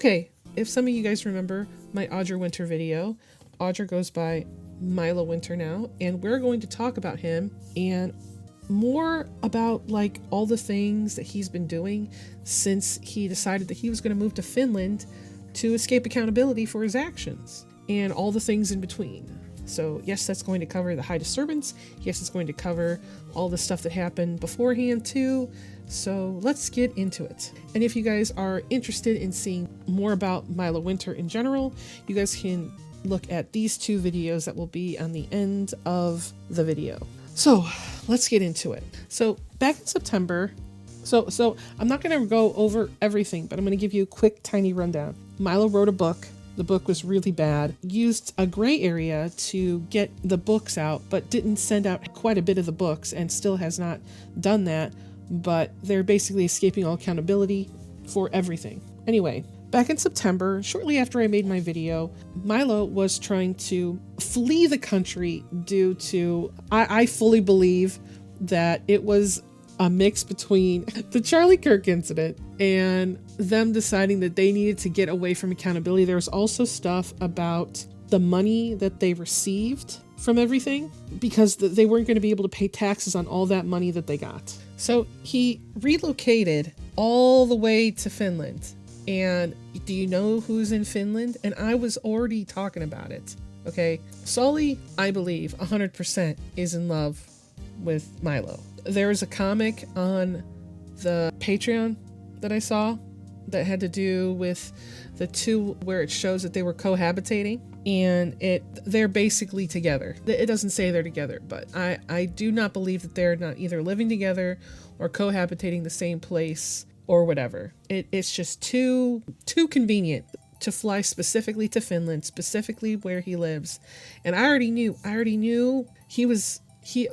Okay, if some of you guys remember my Audra Winter video, Audra goes by Milo Winter now, and we're going to talk about him and more about like all the things that he's been doing since he decided that he was going to move to Finland to escape accountability for his actions and all the things in between. So yes, that's going to cover the high disturbance. Yes, it's going to cover all the stuff that happened beforehand too. So let's get into it. And if you guys are interested in seeing more about Milo Winter in general, you guys can look at these two videos that will be on the end of the video. So let's get into it. So back in September, so I'm not going to go over everything, but I'm going to give you a quick tiny rundown. Milo wrote a book. The book was really bad, used a gray area to get the books out, but didn't send out quite a bit of the books and still has not done that. But they're basically escaping all accountability for everything. Anyway, back in September, shortly after I made my video, Milo was trying to flee the country due to, I fully believe that it was a mix between the Charlie Kirk incident and them deciding that they needed to get away from accountability. There was also stuff about the money that they received from everything because they weren't going to be able to pay taxes on all that money that they got. So he relocated all the way to Finland. And do you know who's in Finland? And I was already talking about it. Okay. Sully, I believe 100% is in love with Milo. There was a comic on the Patreon that I saw that had to do with the two where it shows that they were cohabitating and they're basically together. It doesn't say they're together, but I do not believe that they're not either living together or cohabitating the same place or whatever. It's just too convenient to fly specifically to Finland, specifically where he lives. And I already knew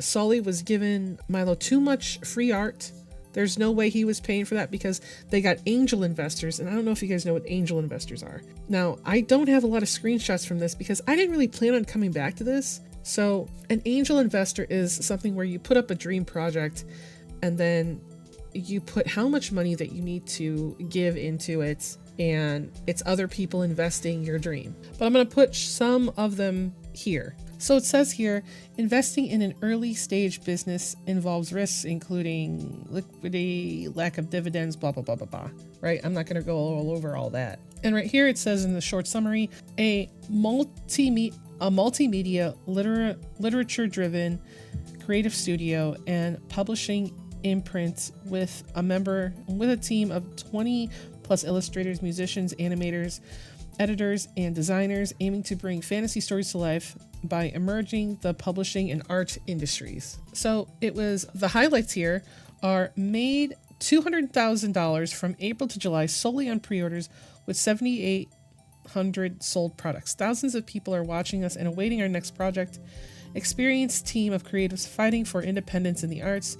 Sully was giving Milo too much free art. There's no way he was paying for that because they got angel investors. And I don't know if you guys know what angel investors are. Now, I don't have a lot of screenshots from this because I didn't really plan on coming back to this. So an angel investor is something where you put up a dream project and then you put how much money that you need to give into it. And it's other people investing your dream. But I'm going to put some of them here. So it says here, investing in an early stage business involves risks, including liquidity, lack of dividends, blah, blah, blah, blah, blah, right? I'm not going to go all over all that. And right here, it says in the short summary, a multimedia literature-driven creative studio and publishing imprint with a team of 20 plus illustrators, musicians, animators, editors, and designers aiming to bring fantasy stories to life by emerging the publishing and art industries. So it was, the highlights here are made $200,000 from April to July solely on pre-orders with 7,800 sold products. Thousands of people are watching us and awaiting our next project. Experienced team of creatives fighting for independence in the arts,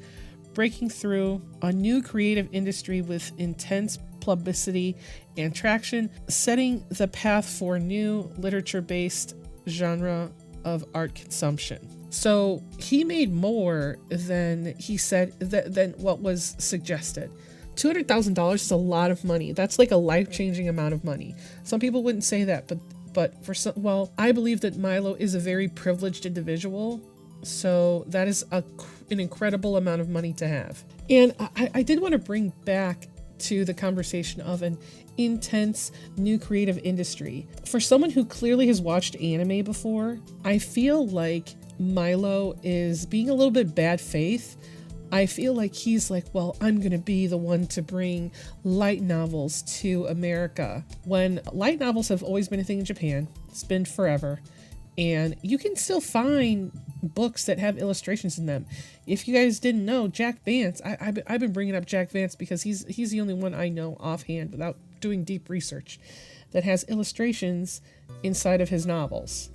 breaking through a new creative industry with intense publicity and traction, setting the path for new literature-based genre of art consumption. So he made more than he said than what was suggested. $200,000 is a lot of money. That's like a life-changing amount of money. Some people wouldn't say that, but for some, well, I believe that Milo is a very privileged individual. So that is an incredible amount of money to have. And I did want to bring back to the conversation of an intense new creative industry. For someone who clearly has watched anime before, I feel like Milo is being a little bit bad faith. I feel like he's like, well, I'm going to be the one to bring light novels to America. When light novels have always been a thing in Japan, it's been forever. And you can still find books that have illustrations in them. If you guys didn't know, Jack Vance, I've been bringing up Jack Vance because he's the only one I know offhand without doing deep research that has illustrations inside of his novels.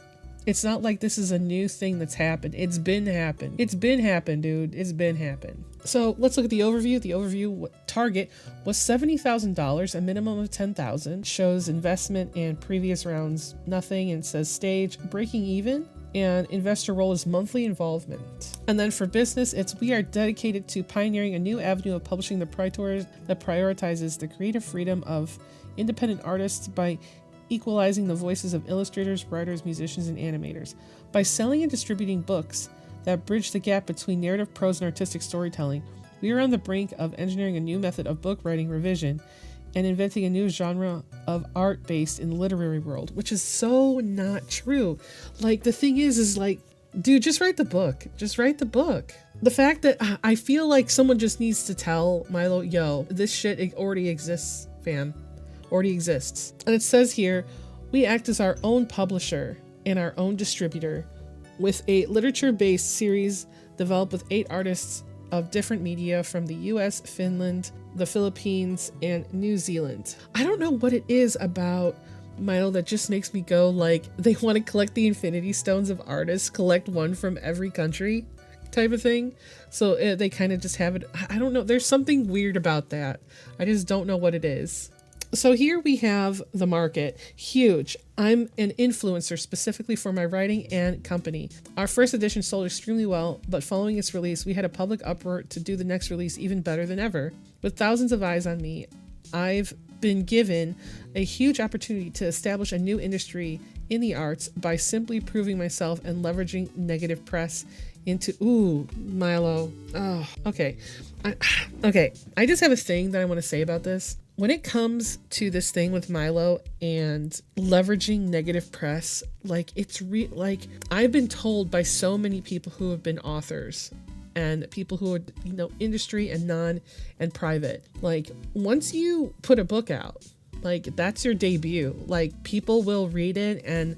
It's not like this is a new thing that's happened. It's been happened. It's been happened, dude. It's been happened. So let's look at the overview. The overview target was $70,000, a minimum of $10,000. Shows investment and previous rounds nothing, and says stage breaking even. And investor role is monthly involvement. And then for business, we are dedicated to pioneering a new avenue of publishing that prioritizes the creative freedom of independent artists by equalizing the voices of illustrators, writers, musicians, and animators. By selling and distributing books that bridge the gap between narrative prose and artistic storytelling, we are on the brink of engineering a new method of book writing revision and inventing a new genre of art based in the literary world, which is so not true. Like, the thing is like, dude, just write the book. Just write the book. The fact that I feel like someone just needs to tell Milo, yo, this shit already exists, fam. Already exists. And it says here, we act as our own publisher and our own distributor with a literature-based series developed with 8 artists of different media from the US, Finland, the Philippines, and New Zealand. I don't know what it is about Milo that just makes me go like, they want to collect the Infinity Stones of artists, collect one from every country type of thing. So they kind of just have it. I don't know. There's something weird about that. I just don't know what it is. So here we have the market. Huge. I'm an influencer specifically for my writing and company. Our first edition sold extremely well, but following its release, we had a public uproar to do the next release even better than ever. With thousands of eyes on me, I've been given a huge opportunity to establish a new industry in the arts by simply proving myself and leveraging negative press into, ooh, Milo. Oh, okay. I just have a thing that I want to say about this. When it comes to this thing with Milo and leveraging negative press, like, it's like, I've been told by so many people who have been authors and people who are, you know, industry and non and private, like, once you put a book out, like, that's your debut. Like, people will read it and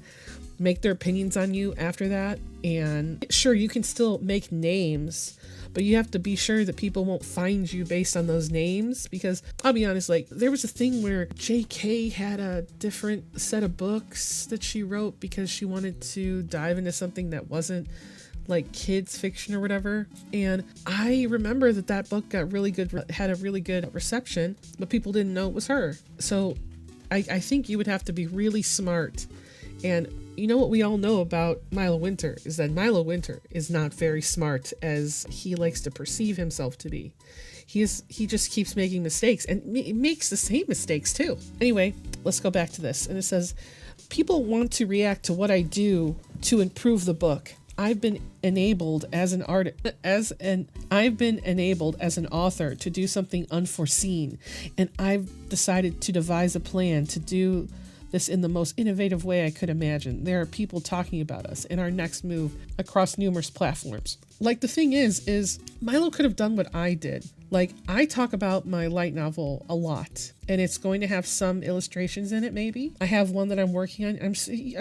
make their opinions on you after that. And sure, you can still make names, but you have to be sure that people won't find you based on those names, because I'll be honest, like, there was a thing where JK had a different set of books that she wrote because she wanted to dive into something that wasn't like kids fiction or whatever. And I remember that book got really good, had a really good reception, but people didn't know it was her. So I think you would have to be really smart. And you know what we all know about Milo Winter is that Milo Winter is not very smart as he likes to perceive himself to be. He just keeps making mistakes and makes the same mistakes too. Anyway, let's go back to this. And it says, people want to react to what I do to improve the book. I've been enabled as an author to do something unforeseen, and I've decided to devise a plan to do this in the most innovative way I could imagine. There are people talking about us and our next move across numerous platforms. Like, the thing is Milo could have done what I did. Like, I talk about my light novel a lot, and it's going to have some illustrations in it, maybe. I have one that I'm working on. I'm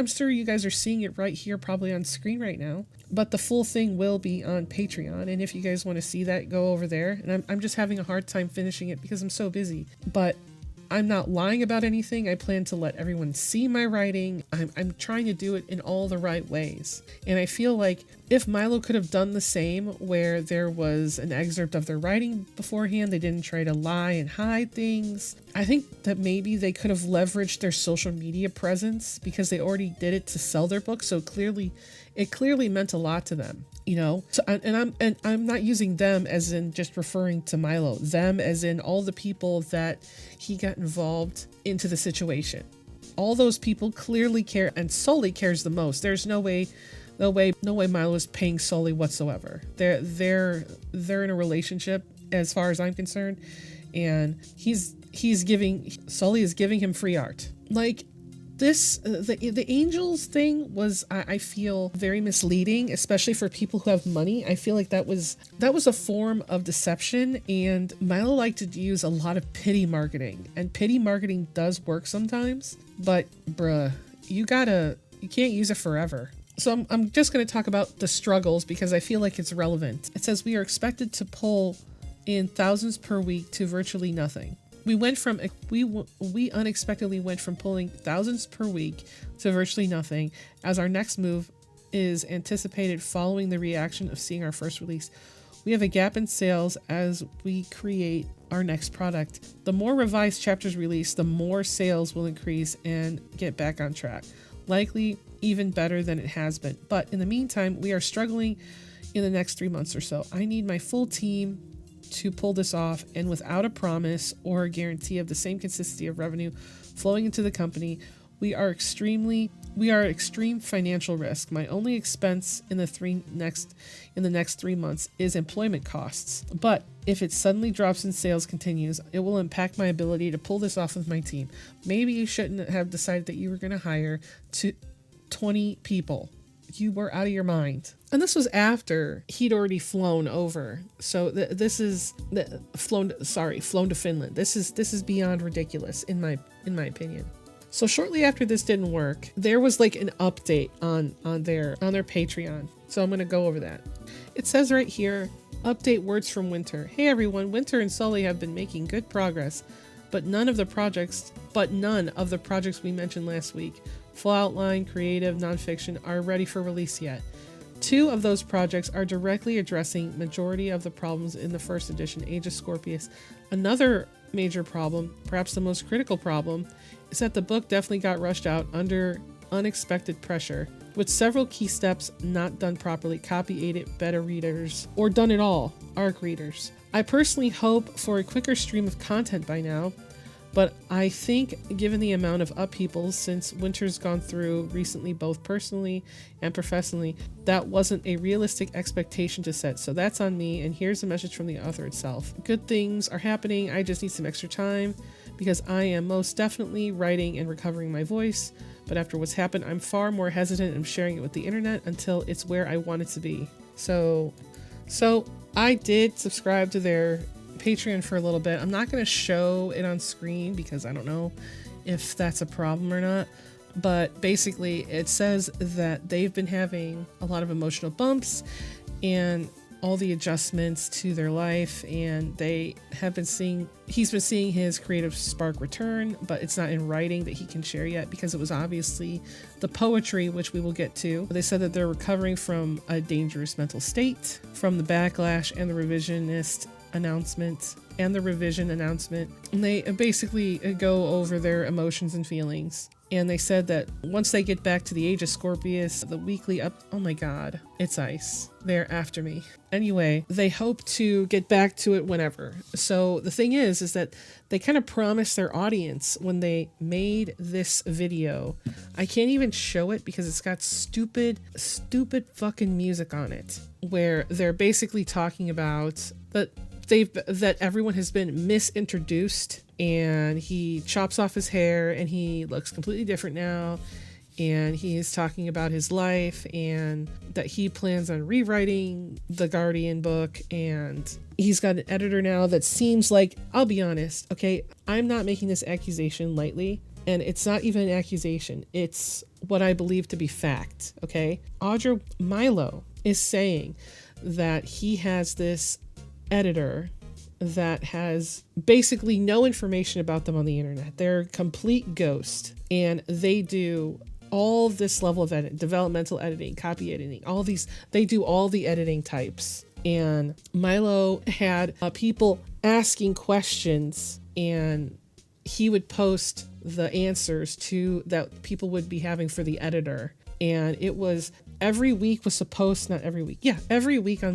sure you guys are seeing it right here, probably on screen right now. But the full thing will be on Patreon, and if you guys want to see that, go over there. And I'm just having a hard time finishing it because I'm so busy. But I'm not lying about anything. I plan to let everyone see my writing. I'm trying to do it in all the right ways. And I feel like if Milo could have done the same, where there was an excerpt of their writing beforehand, they didn't try to lie and hide things. I think that maybe they could have leveraged their social media presence because they already did it to sell their book. So it clearly meant a lot to them. You know, so, and I'm not using them as in just referring to Milo, them as in all the people that he got involved into the situation. All those people clearly care, and Sully cares the most. There's no way Milo is paying Sully whatsoever. They're in a relationship as far as I'm concerned, and Sully is giving him free art. Like, this, the angels thing was, I feel, very misleading, especially for people who have money. I feel like that was a form of deception, and Milo liked to use a lot of pity marketing, and pity marketing does work sometimes, but bruh, you can't use it forever. So I'm just going to talk about the struggles because I feel like it's relevant. It says we are expected to pull in thousands per week to virtually nothing. We unexpectedly went from pulling thousands per week to virtually nothing, as our next move is anticipated following the reaction of seeing our first release. We have a gap in sales as we create our next product. The more revised chapters released, the more sales will increase and get back on track, likely even better than it has been. But in the meantime, we are struggling in the next 3 months or so. I need my full team to pull this off, and without a promise or a guarantee of the same consistency of revenue flowing into the company, we are at extreme financial risk. My only expense in the next 3 months is employment costs. But if it suddenly drops and sales continues, it will impact my ability to pull this off with my team. Maybe you shouldn't have decided that you were going to hire 20 people. You were out of your mind. And this was after he'd already flown over. So this is flown to Finland. This is beyond ridiculous in my opinion. So shortly after this didn't work, there was like an update on their Patreon. So I'm going to go over that. It says right here, update words from Winter. Hey everyone, Winter and Sully have been making good progress, but none of the projects we mentioned last week, full outline, creative, nonfiction, are ready for release yet. 2 of those projects are directly addressing majority of the problems in the first edition, Age of Scorpius. Another major problem, perhaps the most critical problem, is that the book definitely got rushed out under unexpected pressure, with several key steps not done properly, copy-aided beta readers, or done at all, ARC readers. I personally hope for a quicker stream of content by now, but I think given the amount of upheavals since Winter's gone through recently, both personally and professionally, that wasn't a realistic expectation to set. So that's on me, and here's a message from the author itself. Good things are happening, I just need some extra time because I am most definitely writing and recovering my voice, but after what's happened, I'm far more hesitant in sharing it with the internet until it's where I want it to be. So I did subscribe to their Patreon for a little bit. I'm not going to show it on screen because I don't know if that's a problem or not, but basically it says that they've been having a lot of emotional bumps and all the adjustments to their life, and he's been seeing his creative spark return, but it's not in writing that he can share yet because it was obviously the poetry, which we will get to. They said that they're recovering from a dangerous mental state from the backlash and the revision announcement. And they basically go over their emotions and feelings. And they said that once they get back to the Age of Scorpius, the weekly oh my god, it's ice. They're after me. Anyway, they hope to get back to it whenever. So the thing is that they kind of promised their audience when they made this video. I can't even show it because it's got stupid fucking music on it, where they're basically talking about that everyone has been misintroduced, and he chops off his hair and he looks completely different now, and he is talking about his life and that he plans on rewriting the Guardian book, and he's got an editor now that seems like, I'll be honest, okay, I'm not making this accusation lightly, and it's not even an accusation, it's what I believe to be fact, okay? Milo is saying that he has this editor that has basically no information about them on the internet. They're a complete ghost, and they do all this level of developmental editing, copy editing, they do all the editing types. And Milo had people asking questions, and he would post the answers that people would be having for the editor. And it was every week on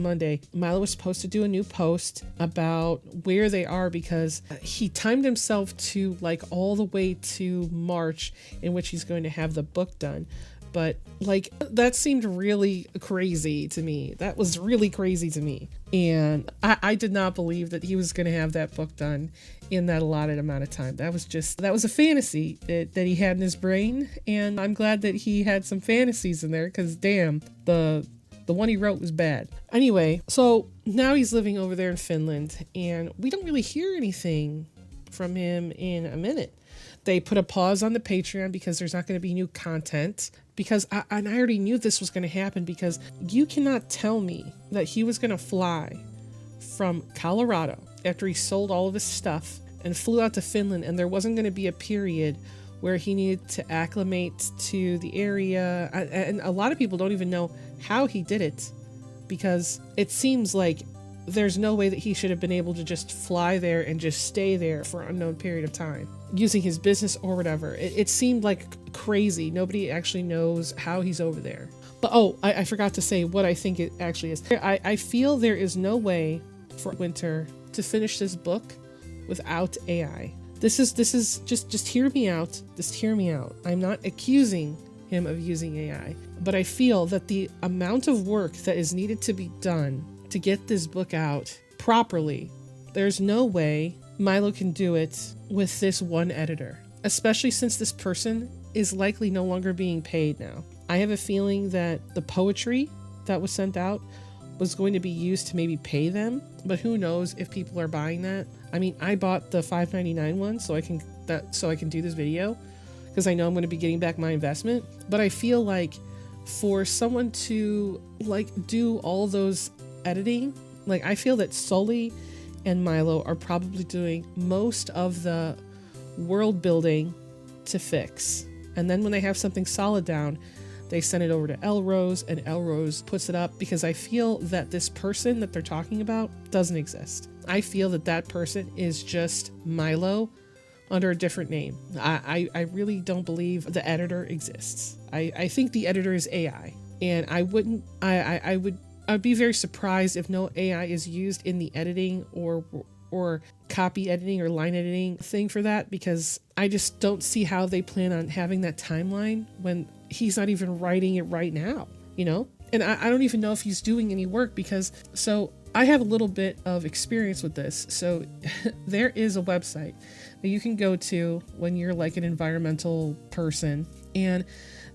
Monday, Milo was supposed to do a new post about where they are, because he timed himself to like all the way to March, in which he's going to have the book done. But like, that seemed really crazy to me. That was really crazy to me. And I did not believe that he was going to have that book done in that allotted amount of time. That was a fantasy that he had in his brain. And I'm glad that he had some fantasies in there, because damn, the one he wrote was bad. Anyway, so now he's living over there in Finland, and we don't really hear anything from him in a minute. They put a pause on the Patreon because there's not going to be new content, because I already knew this was going to happen, because you cannot tell me that he was going to fly from Colorado after he sold all of his stuff and flew out to Finland, and there wasn't going to be a period where he needed to acclimate to the area. And a lot of people don't even know how he did it, because it seems like there's no way that he should have been able to just fly there and just stay there for an unknown period of time using his business or whatever. It seemed like crazy. Nobody actually knows how he's over there. But I forgot to say what I think it actually is. I feel there is no way for Winter to finish this book without AI. This is just hear me out. Just hear me out. I'm not accusing him of using AI, but I feel that the amount of work that is needed to be done to get this book out properly, there's no way Milo can do it with this one editor, especially since this person is likely no longer being paid now. I have a feeling that the poetry that was sent out was going to be used to maybe pay them, but who knows if people are buying that. I mean, I bought the $5.99 one so I can do this video because I know I'm going to be getting back my investment. But I feel like for someone to like do all those editing, like I feel that Sully and Milo are probably doing most of the world building to fix. And then when they have something solid down, they send it over to Elrose, and Elrose puts it up, because I feel that this person that they're talking about doesn't exist. I feel that that person is just Milo under a different name. I really don't believe the editor exists. I think the editor is AI, and I'd be very surprised if no AI is used in the editing or copy editing or line editing thing for that, because I just don't see how they plan on having that timeline when he's not even writing it right now, you know? And I don't even know if he's doing any work, because so I have a little bit of experience with this. So there is a website that you can go to when you're like an environmental person, and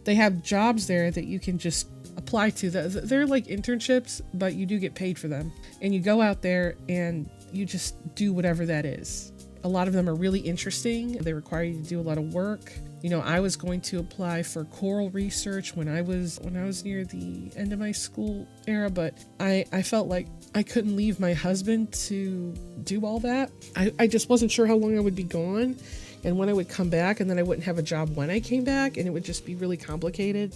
they have jobs there that you can just apply to. They're like internships, but you do get paid for them. And you go out there and you just do whatever that is. A lot of them are really interesting. They require you to do a lot of work. You know, I was going to apply for coral research when I was near the end of my school era, but I felt like I couldn't leave my husband to do all that. I just wasn't sure how long I would be gone and when I would come back, and then I wouldn't have a job when I came back, and it would just be really complicated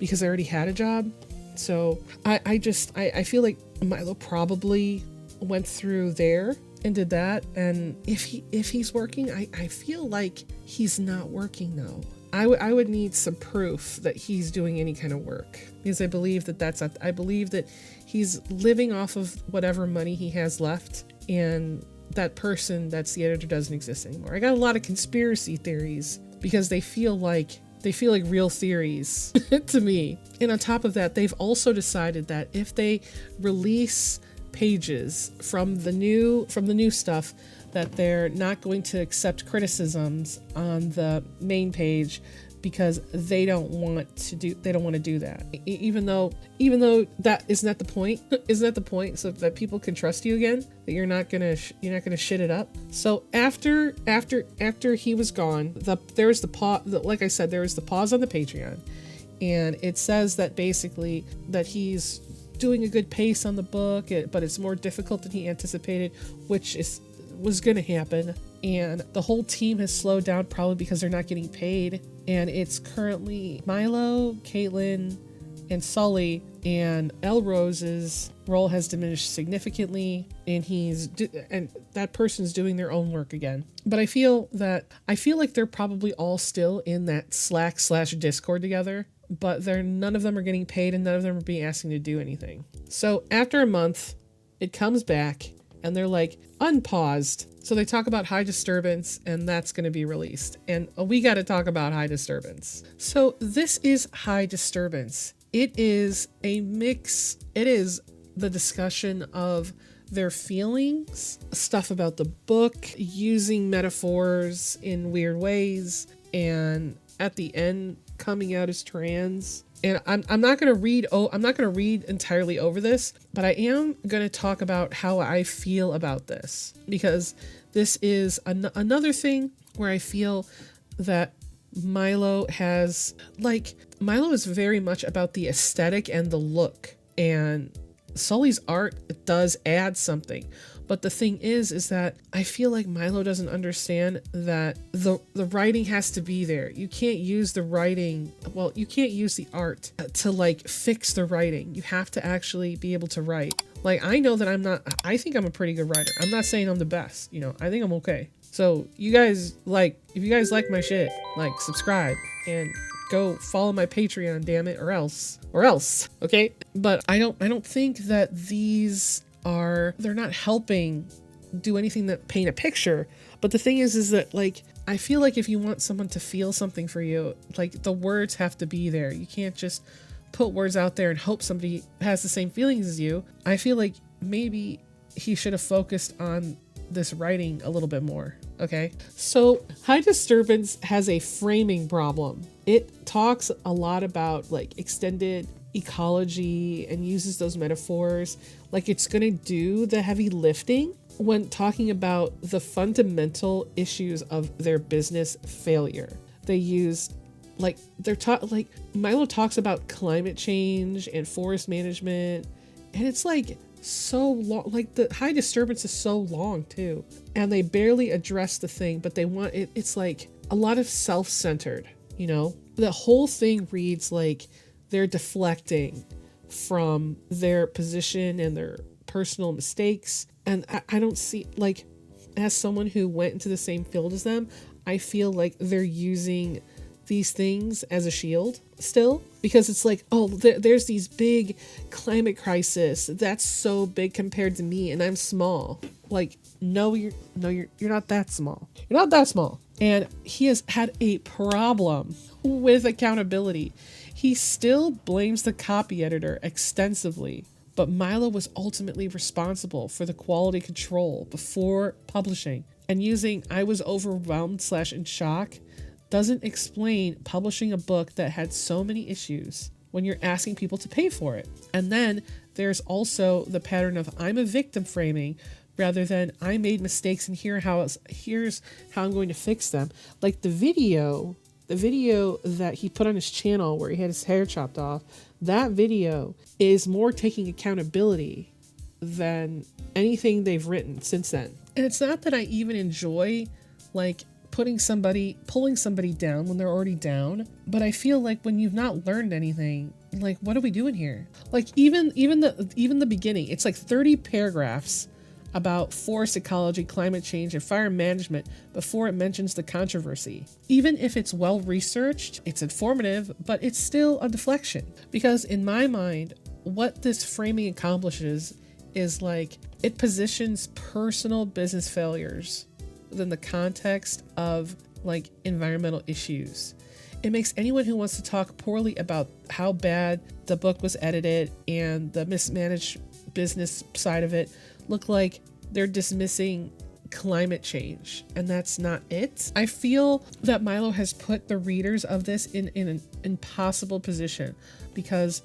because I already had a job. So I feel like Milo probably went through there and did that. And if he's working, I feel like he's not working though. I would need some proof that he's doing any kind of work, because I believe that he's living off of whatever money he has left, and that person that's the editor doesn't exist anymore. I got a lot of conspiracy theories because they feel like real theories to me. And on top of that, they've also decided that if they release pages from the new stuff, that they're not going to accept criticisms on the main page, because they don't want to do that. Even though that isn't that the point, so that people can trust you again, that you're not gonna shit it up. So after he was gone, there was the pause. Like I said, there was the pause on the Patreon, and it says that basically that he's doing a good pace on the book, but it's more difficult than he anticipated, which was going to happen. And the whole team has slowed down, probably because they're not getting paid. And it's currently Milo, Caitlin, and Sully, and Elrose's role has diminished significantly, and and that person's doing their own work again. But I feel like they're probably all still in that Slack/Discord together, but none of them are getting paid, and none of them are being asked to do anything. So after a month, it comes back, and they're like, unpaused. So they talk about High Disturbance, and that's going to be released. And we got to talk about High Disturbance. So this is High Disturbance. It is a mix. It is the discussion of their feelings, stuff about the book, using metaphors in weird ways, and at the end, coming out as trans. And I'm not going to read entirely over this, but I am going to talk about how I feel about this, because this is another thing where I feel that Milo is very much about the aesthetic and the look, and Sully's art does add something. But the thing is that I feel like Milo doesn't understand that the writing has to be there. You can't use the writing, you can't use the art to like fix the writing. You have to actually be able to write. Like, I know that I think I'm a pretty good writer. I'm not saying I'm the best, I think I'm okay. So if you guys like my shit, like, subscribe and go follow my Patreon, damn it, or else, okay? But I don't think that they're not helping do anything that paint a picture. But the thing is that like, I feel like if you want someone to feel something for you, like the words have to be there. You can't just put words out there and hope somebody has the same feelings as you. I feel like maybe he should have focused on this writing a little bit more. Okay. So High Disturbance has a framing problem. It talks a lot about like extended ecology and uses those metaphors like it's going to do the heavy lifting when talking about the fundamental issues of their business failure. They use like like Milo talks about climate change and forest management, and it's like so long. Like the High Disturbance is so long too, and they barely address the thing, but they want it. It's like a lot of self-centered, you know. The whole thing reads like they're deflecting from their position and their personal mistakes. And I don't see, like, as someone who went into the same field as them, I feel like they're using these things as a shield still, because it's like, oh, there's these big climate crisis that's so big compared to me and I'm small. Like, no, you're not that small. You're not that small. And he has had a problem with accountability. He still blames the copy editor extensively, but Milo was ultimately responsible for the quality control before publishing. And using "I was overwhelmed / in shock" doesn't explain publishing a book that had so many issues when you're asking people to pay for it. And then there's also the pattern of "I'm a victim" framing rather than "I made mistakes and here's how I'm going to fix them." Like the video that he put on his channel where he had his hair chopped off, that video is more taking accountability than anything they've written since then. And it's not that I even enjoy like pulling somebody down when they're already down, but I feel like when you've not learned anything, like what are we doing here? Like even the beginning, it's like 30 paragraphs about forest ecology, climate change, and fire management before it mentions the controversy. Even if it's well researched, it's informative, but it's still a deflection. Because in my mind, what this framing accomplishes is like it positions personal business failures within the context of like environmental issues. It makes anyone who wants to talk poorly about how bad the book was edited and the mismanaged business side of it look like they're dismissing climate change, and that's not it. I feel that Milo has put the readers of this in an impossible position, because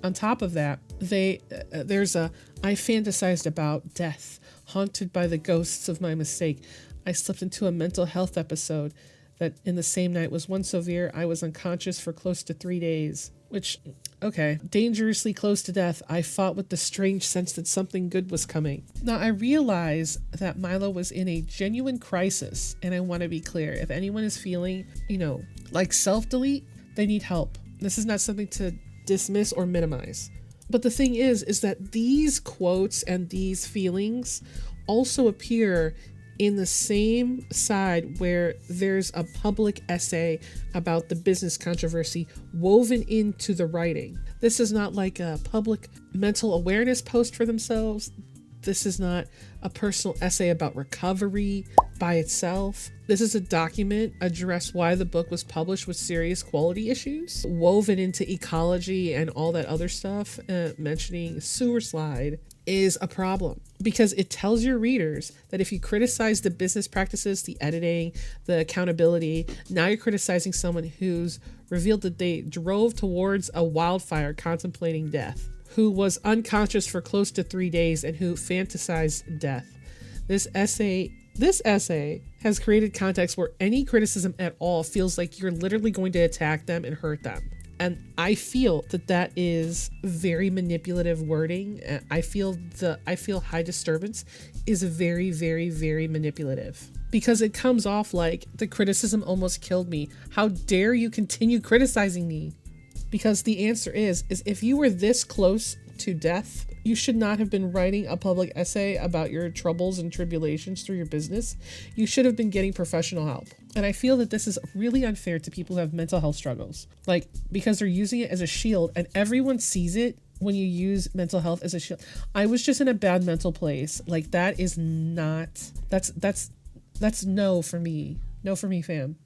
on top of that, there's a "I fantasized about death, haunted by the ghosts of my mistake. I slipped into a mental health episode that in the same night was one severe I was unconscious for close to 3 days." Which, okay, dangerously close to death, I fought with the strange sense that something good was coming. Now, I realize that Milo was in a genuine crisis, and I want to be clear. If anyone is feeling, like self-delete, they need help. This is not something to dismiss or minimize. But the thing is that these quotes and these feelings also appear in the same side where there's a public essay about the business controversy woven into the writing. This is not like a public mental awareness post for themselves. This is not a personal essay about recovery by itself. This is a document addressed why the book was published with serious quality issues, woven into ecology and all that other stuff, mentioning sewer slide is a problem, because it tells your readers that if you criticize the business practices, the editing, the accountability, now you're criticizing someone who's revealed that they drove towards a wildfire contemplating death, who was unconscious for close to 3 days, and who fantasized death. This essay has created context where any criticism at all feels like you're literally going to attack them and hurt them. And I feel that is very manipulative wording. I feel High Disturbance is very, very, very manipulative, because it comes off like the criticism almost killed me. How dare you continue criticizing me? Because the answer is if you were this close to death, you should not have been writing a public essay about your troubles and tribulations through your business. You should have been getting professional help. And I feel that this is really unfair to people who have mental health struggles, like, because they're using it as a shield and everyone sees it when you use mental health as a shield. I was just in a bad mental place. Like that is not, that's no for me. No for me, fam.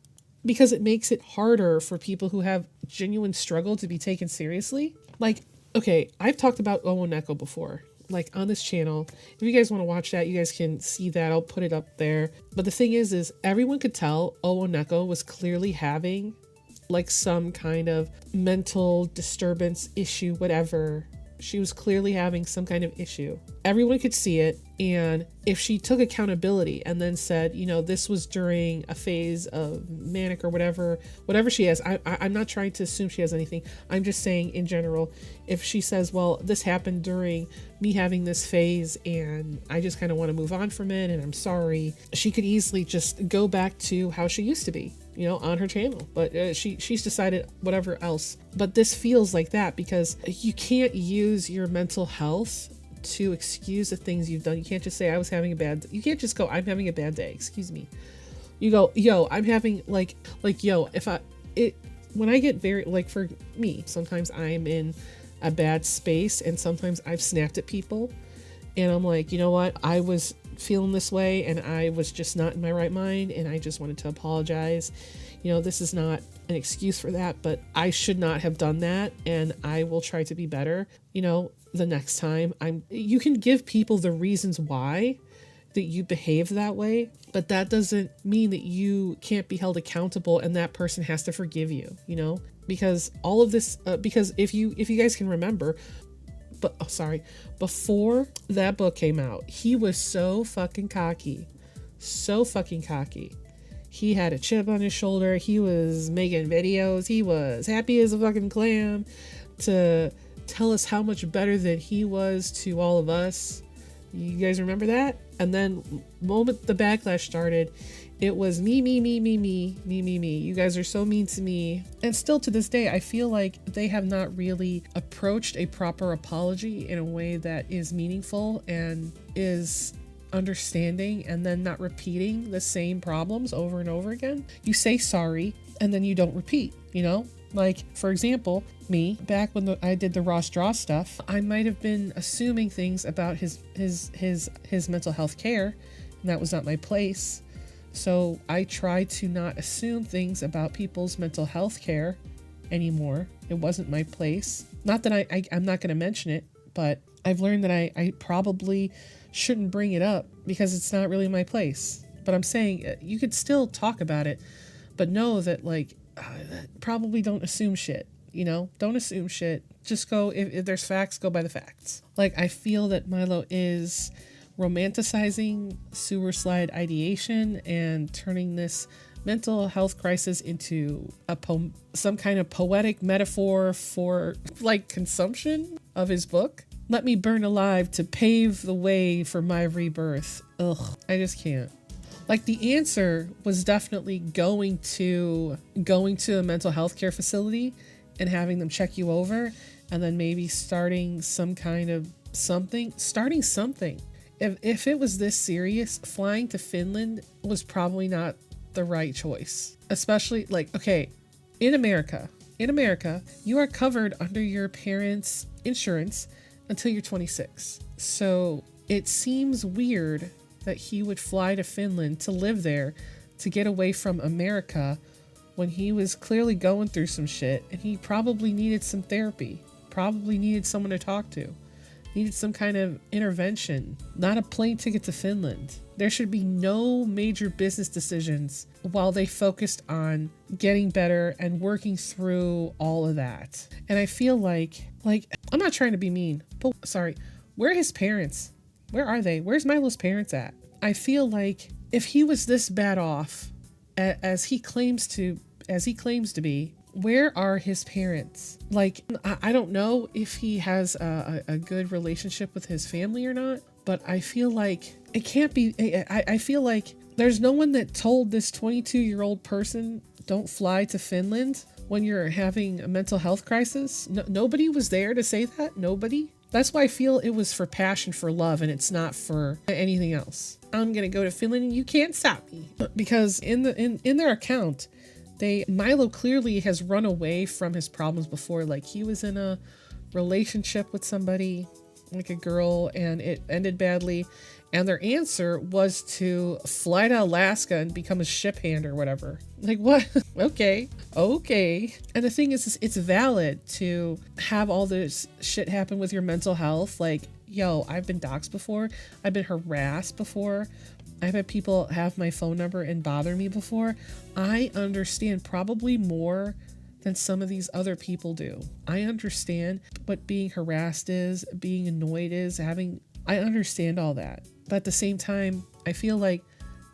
Because it makes it harder for people who have genuine struggle to be taken seriously. Like, okay, I've talked about Owoneko before, like on this channel. If you guys want to watch that, you guys can see that. I'll put it up there. But the thing is everyone could tell Owoneko was clearly having like some kind of mental disturbance issue, whatever. She was clearly having some kind of issue. Everyone could see it. And if she took accountability and then said, you know, this was during a phase of manic or whatever she has, I'm not trying to assume she has anything. I'm just saying in general, if she says, well, this happened during me having this phase and I just kind of want to move on from it and I'm sorry, she could easily just go back to how she used to be, you know, on her channel. But she's decided whatever else. But this feels like that because you can't use your mental health to excuse the things you've done. You can't just say I was having a bad, you can't just go I'm having a bad day, excuse me. You go, yo, I'm having like yo, when I get very, like for me, sometimes I'm in a bad space and sometimes I've snapped at people and I'm like, you know what, I was feeling this way and I was just not in my right mind and I just wanted to apologize. You know, this is not an excuse for that, but I should not have done that and I will try to be better, you know, the next time. You can give people the reasons why that you behave that way, but that doesn't mean that you can't be held accountable and that person has to forgive you, you know, because all of this, because if you guys can remember, before that book came out, he was so fucking cocky. He had a chip on his shoulder. He was making videos. He was happy as a fucking clam to tell us how much better than he was to all of us. You guys remember that? And then the moment the backlash started, it was me. You guys are so mean to me. And still to this day, I feel like they have not really approached a proper apology in a way that is meaningful and is understanding and then not repeating the same problems over and over again. You say sorry and then you don't repeat, you know? Like, for example, me, back when I did the Ross Draw stuff, I might have been assuming things about his mental health care, and that was not my place. So I try to not assume things about people's mental health care anymore. It wasn't my place. Not that I'm not going to mention it, but I've learned that I probably shouldn't bring it up because it's not really my place. But I'm saying you could still talk about it, but know that like, probably don't assume shit, you know? Don't assume shit. Just go, if there's facts, go by the facts. Like, I feel that Milo is romanticizing sewer slide ideation and turning this mental health crisis into some kind of poetic metaphor for, like, consumption of his book. Let me burn alive to pave the way for my rebirth. Ugh, I just can't. Like, the answer was definitely going to a mental health care facility and having them check you over and then maybe starting some kind of something. If it was this serious, flying to Finland was probably not the right choice. Especially, like, okay, in America, you are covered under your parents' insurance until you're 26. So it seems weird that he would fly to Finland to live there to get away from America when he was clearly going through some shit and he probably needed some therapy, probably needed someone to talk to, needed some kind of intervention, not a plane ticket to Finland. There should be no major business decisions while they focused on getting better and working through all of that. And I feel like I'm not trying to be mean, but sorry, where are his parents? Where are they? Where's Milo's parents at? I feel like if he was this bad off, as he claims to be, where are his parents? Like, I don't know if he has a good relationship with his family or not, but I feel like it can't be. I feel like there's no one that told this 22-year-old person, don't fly to Finland when you're having a mental health crisis. No, nobody was there to say that. Nobody. That's why I feel it was for passion, for love, and it's not for anything else. I'm gonna go to Finland and you can't stop me. Because in their account, Milo clearly has run away from his problems before. Like, he was in a relationship with somebody, like a girl, and it ended badly, and their answer was to fly to Alaska and become a ship hand or whatever. Like, what? Okay. And the thing is it's valid to have all this shit happen with your mental health. Like, yo, I've been doxxed before. I've been harassed before. I've had people have my phone number and bother me before. I understand probably more than some of these other people do. I understand what being harassed is, being annoyed is, I understand all that. But at the same time, I feel like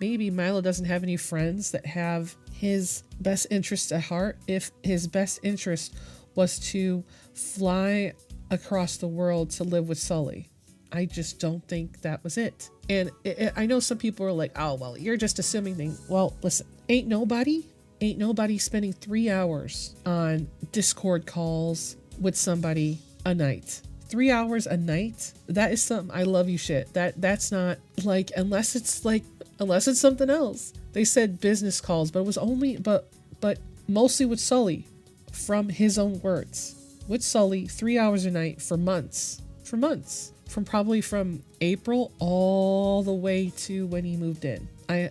maybe Milo doesn't have any friends that have his best interest at heart. If his best interest was to fly across the world to live with Sully, I just don't think that was it. And I know some people are like, oh, well, you're just assuming things. Well, listen, ain't nobody spending 3 hours on Discord calls with somebody a night. 3 hours a night? That is some I love you shit. That's not like, unless it's something else. They said business calls, but it was only, but mostly with Sully, from his own words. With Sully, 3 hours a night for months. From April all the way to when he moved in. I've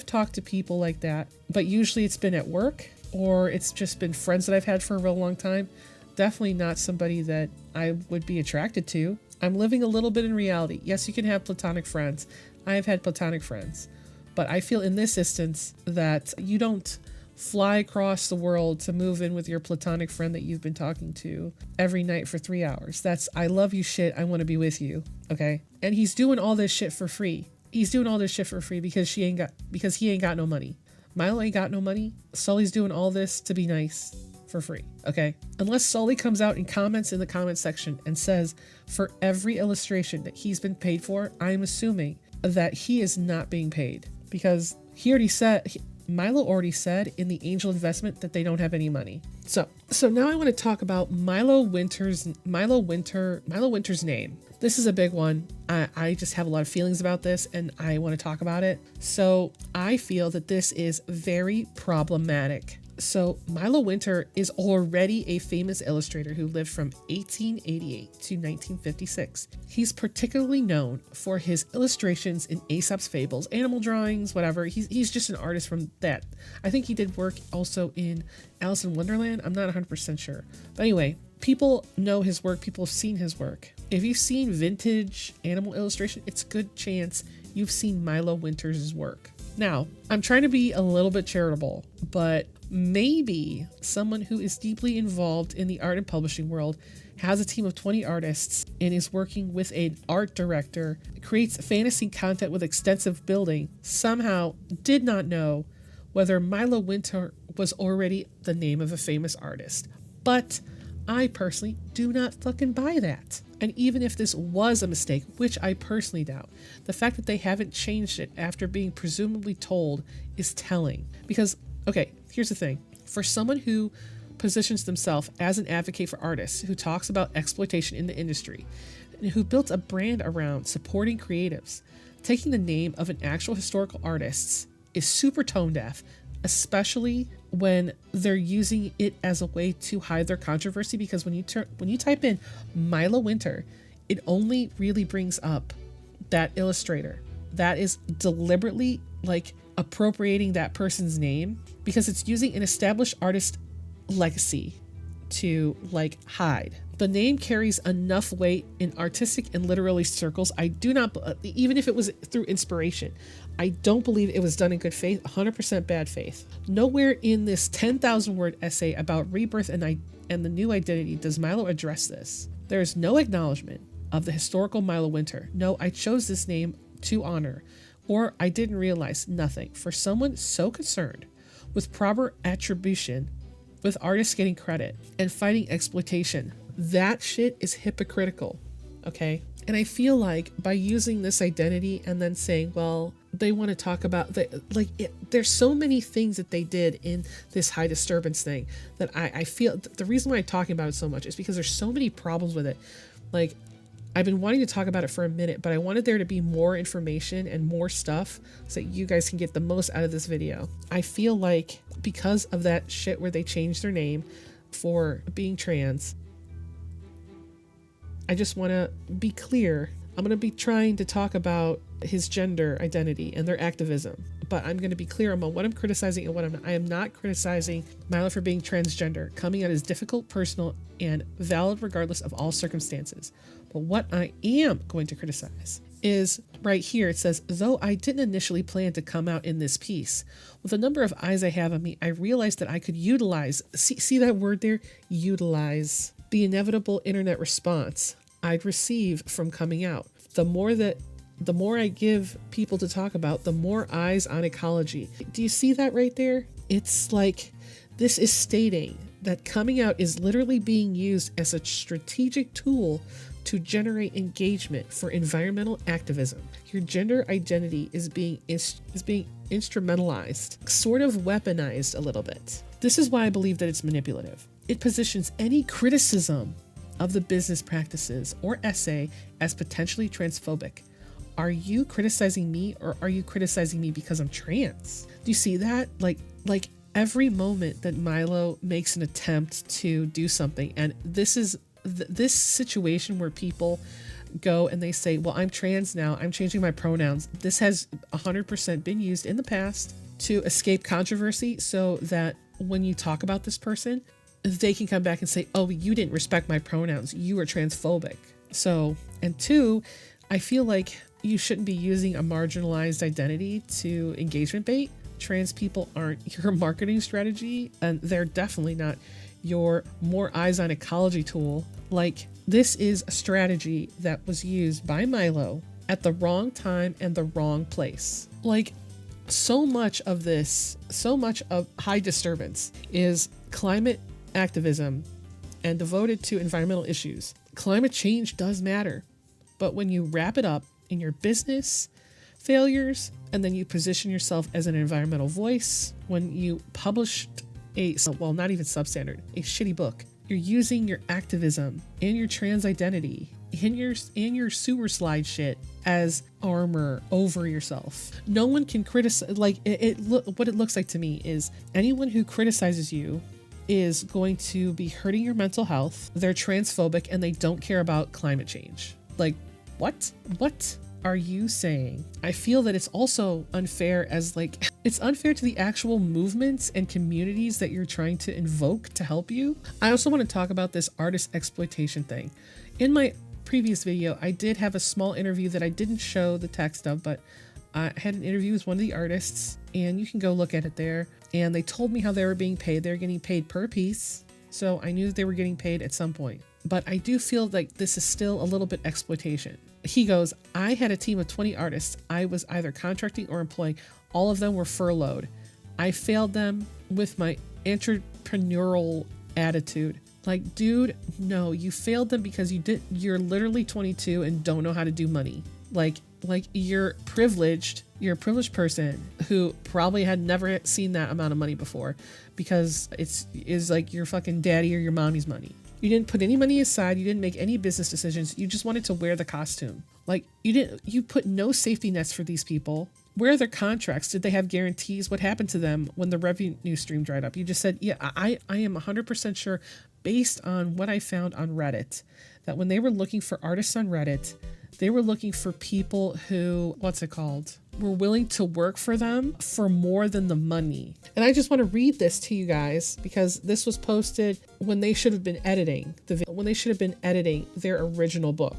talked to people like that, but usually it's been at work or it's just been friends that I've had for a real long time. Definitely not somebody that I would be attracted to. I'm living a little bit in reality. Yes, you can have platonic friends. I have had platonic friends, but I feel in this instance that you don't fly across the world to move in with your platonic friend that you've been talking to every night for 3 hours. That's I love you shit. I want to be with you. Okay. And he's doing all this shit for free. He's doing all this shit for free because he ain't got no money. Milo ain't got no money. Sully's doing all this to be nice for free. Okay. Unless Sully comes out and comments in the comment section and says for every illustration that he's been paid for, I'm assuming that he is not being paid because Milo already said in the angel investment that they don't have any money. So now I want to talk about Milo Winter's name. This is a big one. I just have a lot of feelings about this and I want to talk about it. So I feel that this is very problematic. So Milo Winter is already a famous illustrator who lived from 1888 to 1956. He's particularly known for his illustrations in Aesop's Fables, animal drawings, whatever. He's just an artist from that. I think he did work also in Alice in Wonderland. I'm not 100% sure. But anyway, people know his work. People have seen his work. If you've seen vintage animal illustration, it's a good chance you've seen Milo Winter's work. Now, I'm trying to be a little bit charitable, but maybe someone who is deeply involved in the art and publishing world has a team of 20 artists and is working with an art director, creates fantasy content with extensive building, somehow did not know whether Milo Winter was already the name of a famous artist. But I personally do not fucking buy that. And even if this was a mistake, which I personally doubt, the fact that they haven't changed it after being presumably told is telling. Because, okay, here's the thing. For someone who positions themselves as an advocate for artists, who talks about exploitation in the industry, and who built a brand around supporting creatives, taking the name of an actual historical artist is super tone deaf, especially when they're using it as a way to hide their controversy. Because when you type in Milo Winter, it only really brings up that illustrator that is deliberately like appropriating that person's name because it's using an established artist legacy to like hide. The name carries enough weight in artistic and literary circles. I do not, even if it was through inspiration, I don't believe it was done in good faith, 100% bad faith. Nowhere in this 10,000 word essay about rebirth and the new identity does Milo address this. There is no acknowledgement of the historical Milo Winter. No, I chose this name to honor, or I didn't realize nothing. For someone so concerned with proper attribution, with artists getting credit and fighting exploitation, that shit is hypocritical, okay? And I feel like by using this identity and then saying, well, they want to talk about there's so many things that they did in this high disturbance thing that I feel the reason why I'm talking about it so much is because there's so many problems with it. Like, I've been wanting to talk about it for a minute, but I wanted there to be more information and more stuff so that you guys can get the most out of this video. I feel like because of that shit where they changed their name, for being trans. I just want to be clear. I'm going to be trying to talk about his gender identity and their activism, but I'm going to be clear about what I'm criticizing and what I'm not. I am not criticizing Milo for being transgender. Coming out is difficult, personal, and valid regardless of all circumstances. But what I am going to criticize is right here. It says, though I didn't initially plan to come out in this piece, with the number of eyes I have on me, I realized that I could utilize, see that word there? Utilize the inevitable internet response I'd receive from coming out. The more I give people to talk about, the more eyes on ecology. Do you see that right there? It's like, this is stating that coming out is literally being used as a strategic tool to generate engagement for environmental activism. Your gender identity is being instrumentalized, sort of weaponized a little bit. This is why I believe that it's manipulative. It positions any criticism of the business practices or essay as potentially transphobic. Are you criticizing me, or are you criticizing me because I'm trans? Do you see that? Like every moment that Milo makes an attempt to do something, and this is this situation where people go and they say, well, I'm trans now, I'm changing my pronouns. This has 100% been used in the past to escape controversy, so that when you talk about this person, they can come back and say, oh, you didn't respect my pronouns, you were transphobic. So, and two, I feel like you shouldn't be using a marginalized identity to engagement bait. Trans people aren't your marketing strategy, and they're definitely not your more eyes on ecology tool. Like, this is a strategy that was used by Milo at the wrong time and the wrong place. Like, so much of high disturbance is climate activism and devoted to environmental issues. Climate change does matter, but when you wrap it up in your business failures, and then you position yourself as an environmental voice, when you published not even substandard, a shitty book, you're using your activism and your trans identity and your sewer slide shit as armor over yourself. No one can criticize. Like, what it looks like to me is anyone who criticizes you is going to be hurting your mental health. They're transphobic and they don't care about climate change. Like, what are you saying? I feel that it's also unfair it's unfair to the actual movements and communities that you're trying to invoke to help you. I also want to talk about this artist exploitation thing. In my previous video, I did have a small interview that I didn't show the text of, but I had an interview with one of the artists, and you can go look at it there. And they told me how they were being paid. They're getting paid per piece. So I knew that they were getting paid at some point. But I do feel like this is still a little bit exploitation. He goes, I had a team of 20 artists. I was either contracting or employing. All of them were furloughed. I failed them with my entrepreneurial attitude. Like, dude, no, you failed them because you're literally 22 and don't know how to do money. Like you're privileged. You're a privileged person who probably had never seen that amount of money before, because it's like your fucking daddy or your mommy's money. You didn't put any money aside. You didn't make any business decisions. You just wanted to wear the costume. Like, you put no safety nets for these people. Where are their contracts? Did they have guarantees? What happened to them when the revenue stream dried up? You just said, yeah, I am 100% sure, based on what I found on Reddit, that when they were looking for artists on Reddit, they were looking for people who, were willing to work for them for more than the money. And I just want to read this to you guys, because this was posted when they should have been editing their original book.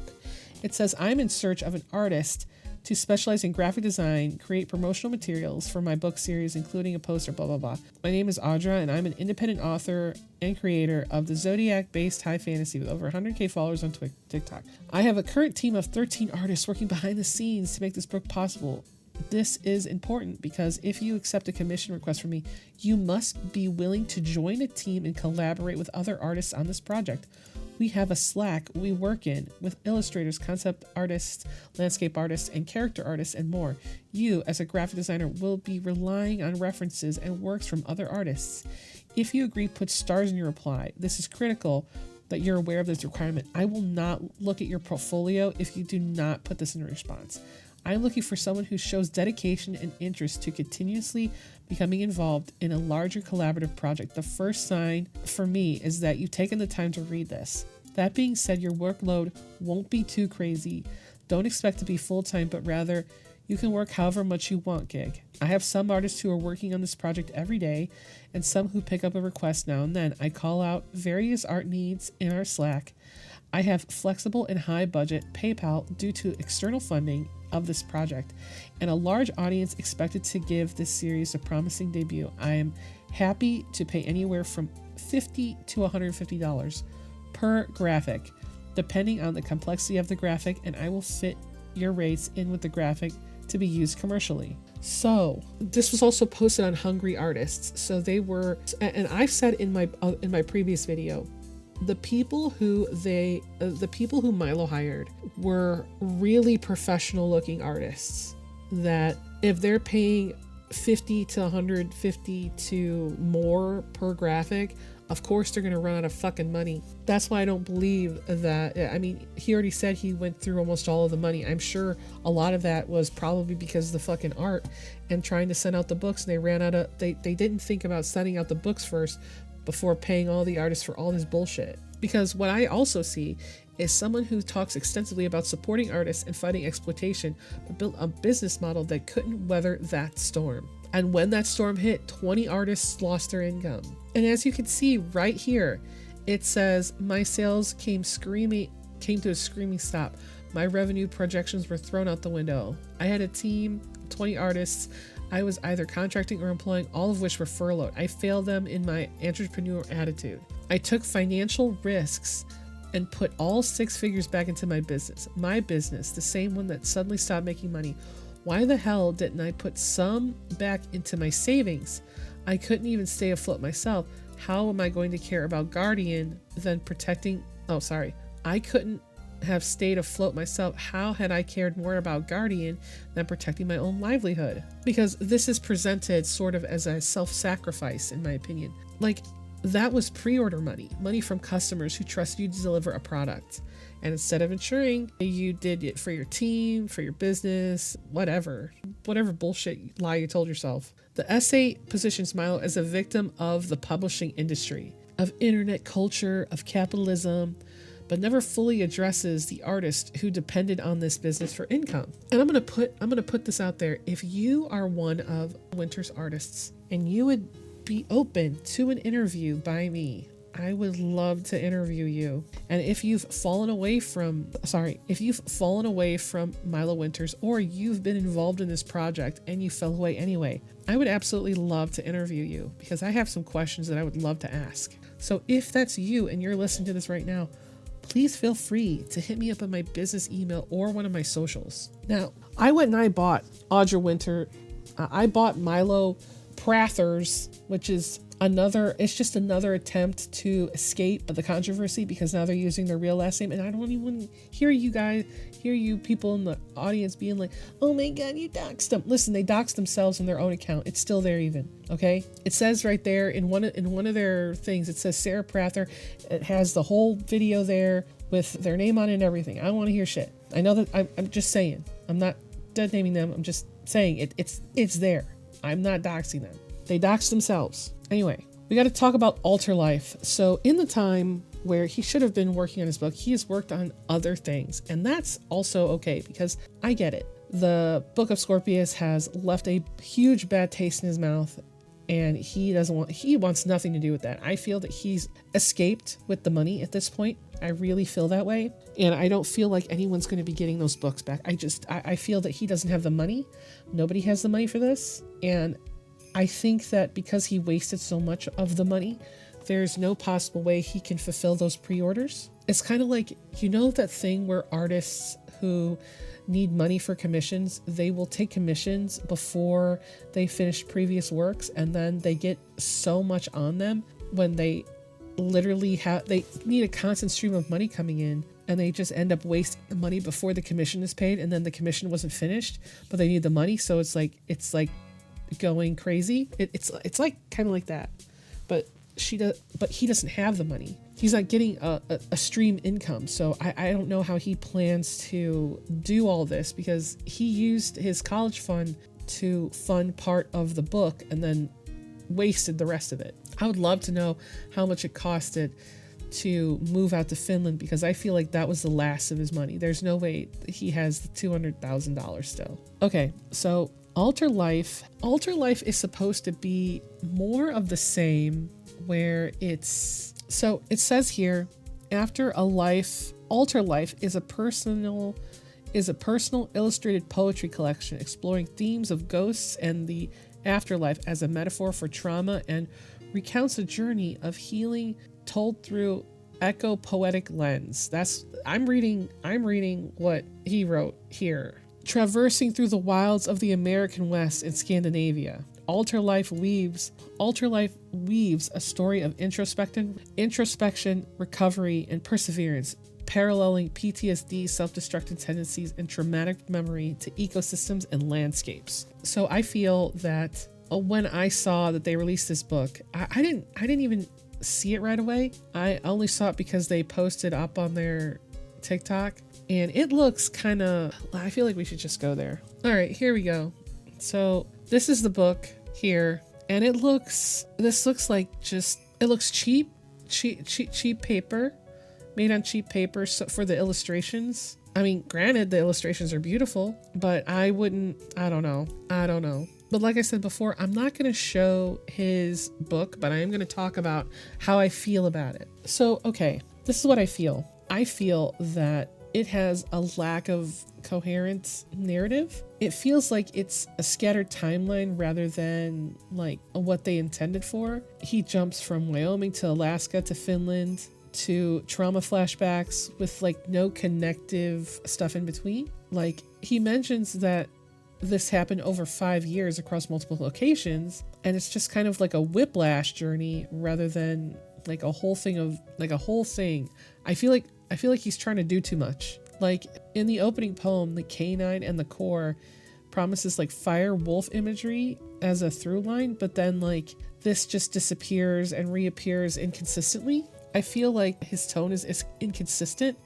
It says, I'm in search of an artist to specialize in graphic design, create promotional materials for my book series, including a poster, blah, blah, blah. My name is Audra, and I'm an independent author and creator of the Zodiac-based high fantasy with over 100K followers on TikTok. I have a current team of 13 artists working behind the scenes to make this book possible. This is important because if you accept a commission request from me, you must be willing to join a team and collaborate with other artists on this project. We have a Slack we work in with illustrators, concept artists, landscape artists, and character artists, and more. You, as a graphic designer, will be relying on references and works from other artists. If you agree, put stars in your reply. This is critical that you're aware of this requirement. I will not look at your portfolio if you do not put this in a response. I'm looking for someone who shows dedication and interest to continuously becoming involved in a larger collaborative project. The first sign for me is that you've taken the time to read this. That being said, your workload won't be too crazy. Don't expect to be full-time, but rather you can work however much you want gig. I have some artists who are working on this project every day and some who pick up a request now and then. I call out various art needs in our Slack. I have flexible and high budget PayPal due to external funding of this project and a large audience expected to give this series a promising debut. I am happy to pay anywhere from $50 to $150 per graphic, depending on the complexity of the graphic, and I will fit your rates in with the graphic to be used commercially. So this was also posted on Hungry Artists. So they were, and I've said in my previous video, the people who Milo hired were really professional looking artists that if they're paying $50 to $150 to more per graphic, of course they're going to run out of fucking money. That's why I don't believe that. I mean, he already said he went through almost all of the money. I'm sure a lot of that was probably because of the fucking art and trying to send out the books. And they ran out of, they didn't think about sending out the books first before paying all the artists for all this bullshit. Because what I also see is someone who talks extensively about supporting artists and fighting exploitation, but built a business model that couldn't weather that storm. And when that storm hit, 20 artists lost their income. And as you can see right here, it says, my sales came to a screaming stop. My revenue projections were thrown out the window. I had a team, 20 artists. I was either contracting or employing, all of which were furloughed. I failed them in my entrepreneur attitude. I took financial risks and put all 6 figures back into my business, the same one that suddenly stopped making money. Why the hell didn't I put some back into my savings? I couldn't even stay afloat myself. How am I going to care about Guardian than protecting? Oh, sorry. I couldn't have stayed afloat myself. How had I cared more about Guardian than protecting my own livelihood? Because this is presented sort of as a self-sacrifice, in my opinion. Like, that was pre-order money from customers who trusted you to deliver a product. And instead of ensuring you did it for your team, for your business, whatever bullshit lie you told yourself. The essay positions Milo as a victim of the publishing industry, of internet culture, of capitalism, but never fully addresses the artist who depended on this business for income. And I'm gonna put this out there. If you are one of Winter's artists and you would be open to an interview by me, I would love to interview you. And if you've fallen away from Milo Winters, or you've been involved in this project and you fell away anyway, I would absolutely love to interview you because I have some questions that I would love to ask. So if that's you and you're listening to this right now, please feel free to hit me up on my business email or one of my socials. Now, I went and I bought Audra Winter. I bought Milo Prathers, which is it's just another attempt to escape the controversy because now they're using their real last name. And I don't even hear you people in the audience being like, oh my God, you doxed them. Listen, they doxed themselves in their own account. It's still there even. Okay. It says right there in one of their things, it says Sarah Prather. It has the whole video there with their name on it and everything. I don't want to hear shit. I know that I'm just saying, I'm not dead naming them. I'm just saying it's there. I'm not doxing them. They doxed themselves. Anyway, we got to talk about Alterlife. So in the time where he should have been working on his book, he has worked on other things. And that's also okay because I get it. The Book of Scorpius has left a huge bad taste in his mouth and he wants nothing to do with that. I feel that he's escaped with the money at this point. I really feel that way. And I don't feel like anyone's going to be getting those books back. I feel that he doesn't have the money. Nobody has the money for this. And I think that because he wasted so much of the money, there's no possible way he can fulfill those pre-orders. It's kind of like, you know, that thing where artists who need money for commissions, they will take commissions before they finish previous works, and then they get so much on them when they literally they need a constant stream of money coming in, and they just end up wasting the money before the commission is paid, and then the commission wasn't finished, but they need the money, so it's like going crazy. It's like kind of like that, but he doesn't have the money. he's not getting a stream income. So I don't know how he plans to do all this, because he used his college fund to fund part of the book and then wasted the rest of it. I would love to know how much it costed to move out to Finland, because I feel like that was the last of his money. There's no way he has the $200,000 still. Okay, so Alterlife. Alterlife is supposed to be more of the same, where it's, so it says here, after a life, Alterlife is a personal illustrated poetry collection exploring themes of ghosts and the afterlife as a metaphor for trauma, and recounts a journey of healing told through echo poetic lens. I'm reading what he wrote here. Traversing through the wilds of the American West and Scandinavia, Alterlife weaves a story of introspection, recovery, and perseverance, paralleling PTSD, self-destructive tendencies, and traumatic memory to ecosystems and landscapes. So I feel that when I saw that they released this book, I didn't even see it right away. I only saw it because they posted up on their TikTok, and it looks kind of, I feel like we should just go there. All right, here we go. So this is the book here, and this looks like just, it looks cheap paper, made on cheap paper for the illustrations. I mean, granted, the illustrations are beautiful, but I don't know. But like I said before, I'm not going to show his book, but I am going to talk about how I feel about it. So, okay, this is what I feel. I feel that it has a lack of coherent narrative. It feels like it's a scattered timeline rather than like what they intended for. He jumps from Wyoming to Alaska to Finland to trauma flashbacks with like no connective stuff in between. Like, he mentions that this happened over 5 years across multiple locations, and it's just kind of like a whiplash journey rather than like a whole thing. I feel like he's trying to do too much. Like in the opening poem, the canine and the core promises like fire wolf imagery as a through line, but then like this just disappears and reappears inconsistently. I feel like his tone is inconsistent.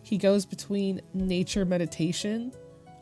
He goes between nature meditation,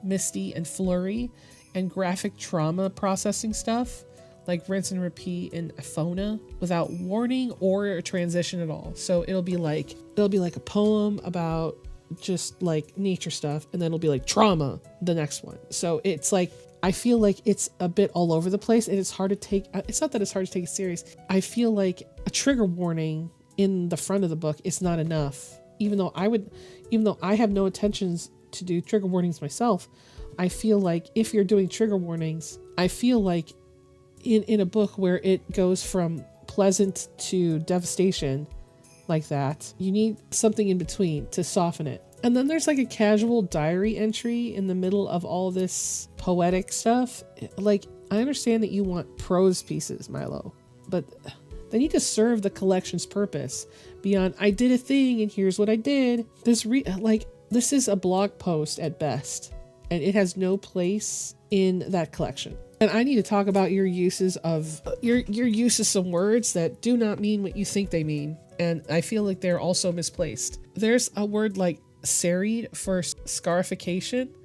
misty and flurry, and graphic trauma processing stuff like rinse and repeat in Aphona without warning or a transition at all. So it'll be like a poem about just like nature stuff, and then it'll be like trauma the next one. So it's like, I feel like it's a bit all over the place, and it's hard to take. It's not that it's hard to take it serious. I feel like a trigger warning in the front of the book is not enough. Even though I have no intentions to do trigger warnings myself, I feel like if you're doing trigger warnings, I feel like in a book where it goes from pleasant to devastation like that, you need something in between to soften it. And then there's like a casual diary entry in the middle of all this poetic stuff. Like, I understand that you want prose pieces, Milo, but they need to serve the collection's purpose beyond, I did a thing and here's what I did. This is a blog post at best, and it has no place in that collection. And I need to talk about your uses of some words that do not mean what you think they mean. And I feel like they're also misplaced. There's a word like serried for scarification.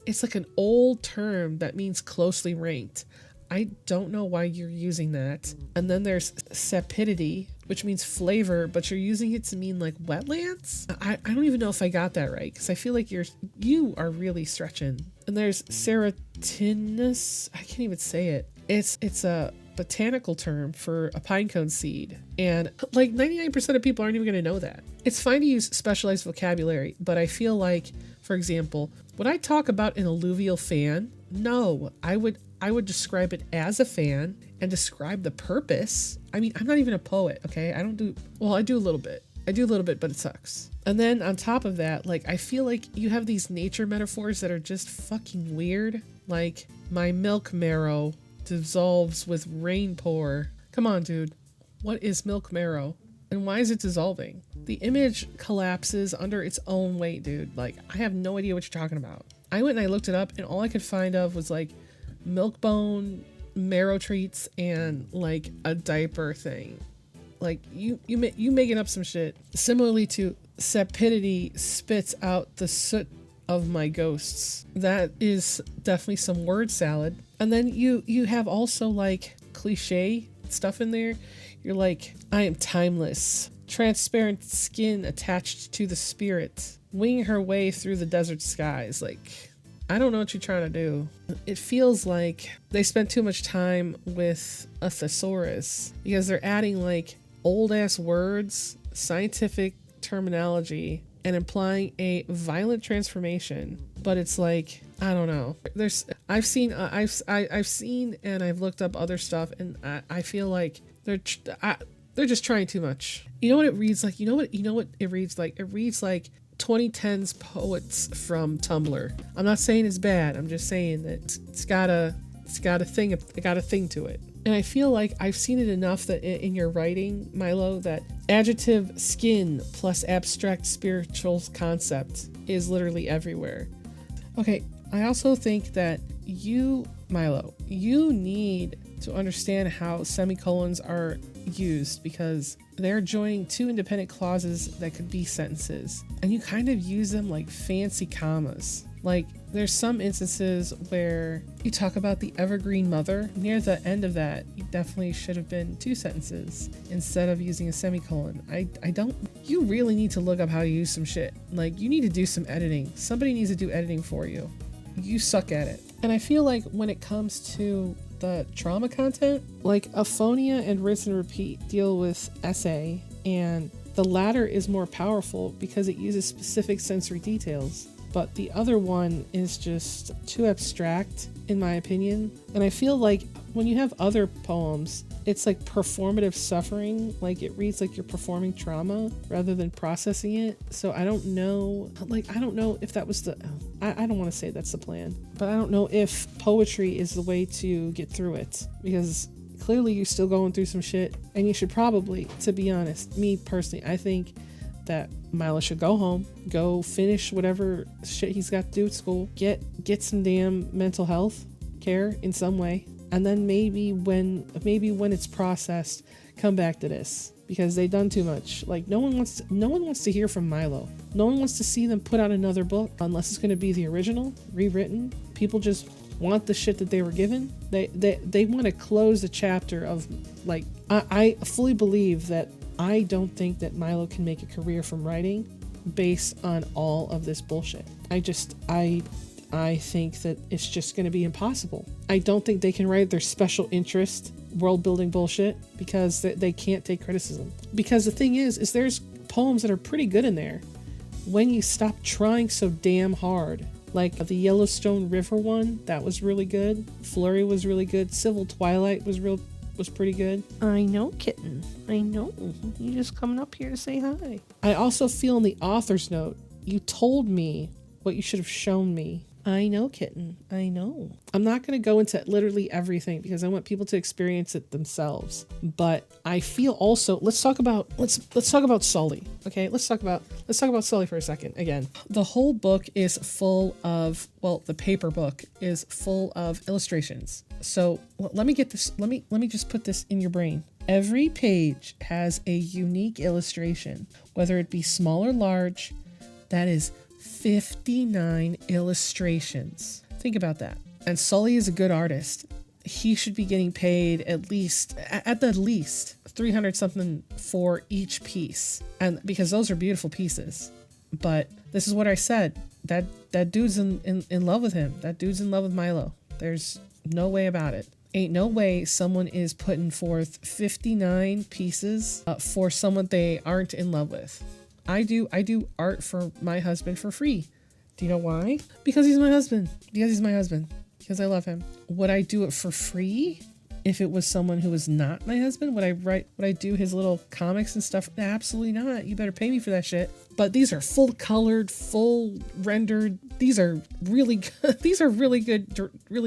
It's like an old term that means closely ranked. I don't know why you're using that. And then there's sapidity, which means flavor, but you're using it to mean like wetlands. I don't even know if I got that right, because I feel like you are really stretching. And there's serotinous. I can't even say it. It's a botanical term for a pinecone seed, and like 99% of people aren't even going to know that. It's fine to use specialized vocabulary, but I feel like, for example, would I talk about an alluvial fan? No, I would describe it as a fan and describe the purpose. I mean, I'm not even a poet, okay? I do a little bit, but it sucks. And then on top of that, like, I feel like you have these nature metaphors that are just fucking weird. Like, my milk marrow dissolves with rain pour. Come on, dude. What is milk marrow? And why is it dissolving? The image collapses under its own weight, dude. Like, I have no idea what you're talking about. I went and I looked it up, and all I could find of was like milk bone, marrow treats, and like a diaper thing. Like you making up some shit. Similarly to sapidity spits out the soot of my ghosts. That is definitely some word salad. And then you have also like cliche stuff in there. You're like, I am timeless. Transparent skin attached to the spirit. Winging her way through the desert skies. Like, I don't know what you're trying to do. It feels like they spent too much time with a thesaurus because they're adding like old ass words, scientific terminology, and implying a violent transformation. But it's like, I don't know. I've seen and I've looked up other stuff, and I feel like they're just trying too much. You know what it reads like? You know what it reads like? It reads like 2010s poets from Tumblr. I'm not saying it's bad. I'm just saying that it's got a thing to it. And I feel like I've seen it enough that in your writing, Milo, that adjective skin plus abstract spiritual concept is literally everywhere. Okay, I also think that you, Milo, you need to understand how semicolons are used because they're joining two independent clauses that could be sentences. And you kind of use them like fancy commas. Like, there's some instances where you talk about the evergreen mother. Near the end of that, you definitely should have been two sentences instead of using a semicolon. You really need to look up how to use some shit. Like, you need to do some editing. Somebody needs to do editing for you. You suck at it. And I feel like when it comes to the trauma content, like aphonia and rinse and repeat deal with essay, and the latter is more powerful because it uses specific sensory details. But the other one is just too abstract, in my opinion. And I feel like when you have other poems, it's like performative suffering. Like it reads like you're performing trauma rather than processing it. So I don't know if that was I don't want to say that's the plan, but I don't know if poetry is the way to get through it, because clearly you're still going through some shit, and you should probably, to be honest, me personally, I think that Milo should go home, go finish whatever shit he's got to do at school, get some damn mental health care in some way, and then maybe when it's processed, come back to this, because they've done too much. Like no one wants to hear from Milo. No one wants to see them put out another book unless it's going to be the original, rewritten. People just want the shit that they were given. They want to close the chapter of, like, I fully believe that I don't think that Milo can make a career from writing based on all of this bullshit. I think that it's just going to be impossible. I don't think they can write their special interest world building bullshit because they can't take criticism. Because the thing is there's poems that are pretty good in there when you stop trying so damn hard. Like the Yellowstone River one, that was really good. Flurry was really good. Civil Twilight was pretty good. I know, kitten. I know. You just coming up here to say hi. I also feel in the author's note, you told me what you should have shown me. I know, kitten. I know. I'm not going to go into literally everything because I want people to experience it themselves. But I feel also, let's talk about Sully. Okay, let's talk about Sully for a second. Again, the whole book is full of, the paper book is full of illustrations. So let me get this. Let me just put this in your brain. Every page has a unique illustration, whether it be small or large. That is 59 illustrations. Think about that. And Sully is a good artist. He should be getting paid at the least 300 something for each piece. And because those are beautiful pieces. But this is what I said. That dude's in love with him. That dude's in love with Milo. There's no way about it. Ain't no way someone is putting forth 59 pieces for someone they aren't in love with. I do art for my husband for free. Do you know why? Because he's my husband. Because I love him. Would I do it for free if it was someone who was not my husband? Would I do his little comics and stuff? Absolutely not. You better pay me for that shit. But these are full colored, full rendered. These are really good. These are really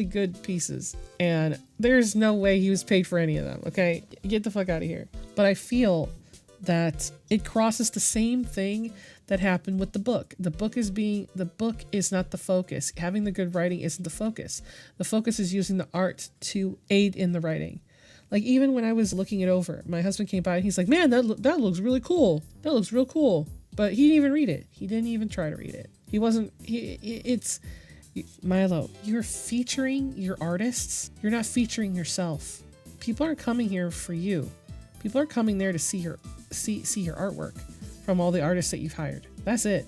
good pieces. And there's no way he was paid for any of them. Okay, get the fuck out of here. But I feel that it crosses the same thing that happened with the book. The book is not the focus. Having the good writing isn't the focus. The focus is using the art to aid in the writing. Like, even when I was looking it over, my husband came by and he's like, man, that looks really cool. That looks real cool. But he didn't even read it. He didn't even try to read it. He wasn't, it's, Milo, you're featuring your artists. You're not featuring yourself. People aren't coming here for you. People are coming there to see your artwork from all the artists that you've hired. That's it.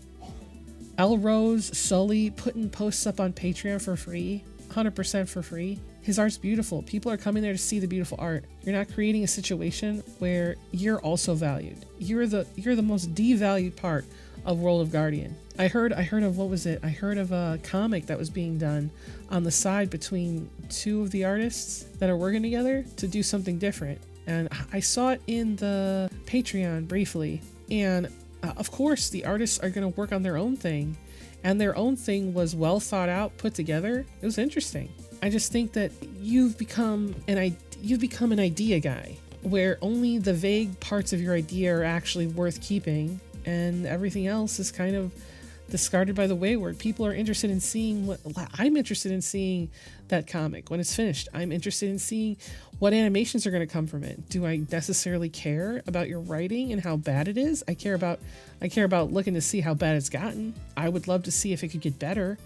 L Rose, Sully, putting posts up on Patreon for free, 100% for free. His art's beautiful. People are coming there to see the beautiful art. You're not creating a situation where you're also valued. You're the most devalued part of World of Guardian. I heard of, what was it? I heard of a comic that was being done on the side between two of the artists that are working together to do something different. And I saw it in the Patreon briefly. And of course, the artists are going to work on their own thing. And their own thing was well thought out, put together. It was interesting. I just think that you've become an idea guy, where only the vague parts of your idea are actually worth keeping, and everything else is kind of discarded by the wayward. People are interested in seeing I'm interested in seeing that comic when it's finished. I'm interested in seeing what animations are going to come from it. Do I necessarily care about your writing and how bad it is? I care about looking to see how bad it's gotten. I would love to see if it could get better.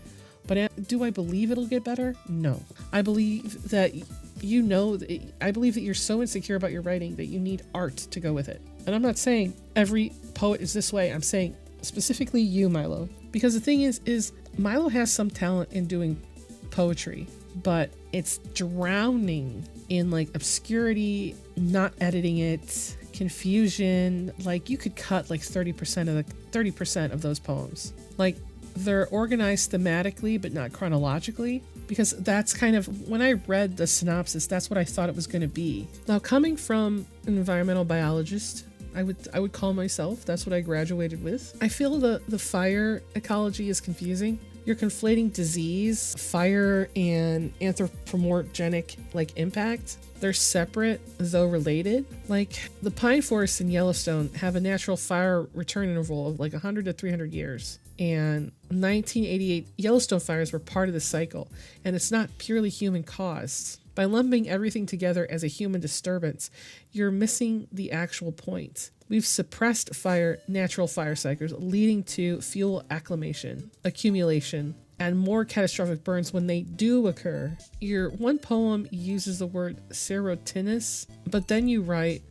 But do I believe it'll get better? No. I believe that I believe that you're so insecure about your writing that you need art to go with it. And I'm not saying every poet is this way. I'm saying specifically you, Milo. Because the thing is Milo has some talent in doing poetry, but it's drowning in like obscurity, not editing it, confusion. Like, you could cut like 30% of those poems. Like, they're organized thematically, but not chronologically, because that's kind of, when I read the synopsis, that's what I thought it was going to be. Now, coming from an environmental biologist, I would call myself, that's what I graduated with. I feel the fire ecology is confusing. You're conflating disease, fire, and anthropomorphogenic like impact. They're separate, though related. Like, the pine forests in Yellowstone have a natural fire return interval of like 100 to 300 years. And 1988 Yellowstone fires were part of the cycle, and it's not purely human caused. By lumping everything together as a human disturbance, you're missing the actual point. We've suppressed natural fire cycles, leading to fuel accumulation, and more catastrophic burns when they do occur. Your one poem uses the word serotinous, but then you write,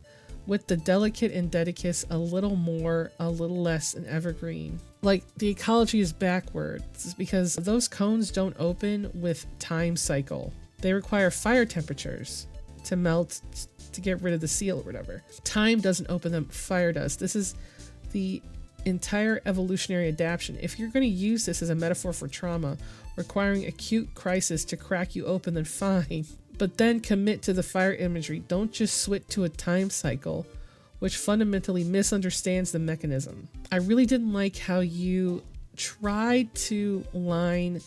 with the delicate and dedicus a little more, a little less, and evergreen. Like, the ecology is backwards because those cones don't open with time cycle. They require fire temperatures to melt, to get rid of the seal or whatever. Time doesn't open them, fire does. This is the entire evolutionary adaptation. If you're going to use this as a metaphor for trauma, requiring acute crisis to crack you open, then fine. But then commit to the fire imagery. Don't just switch to a time cycle, which fundamentally misunderstands the mechanism. I really didn't like how you tried to line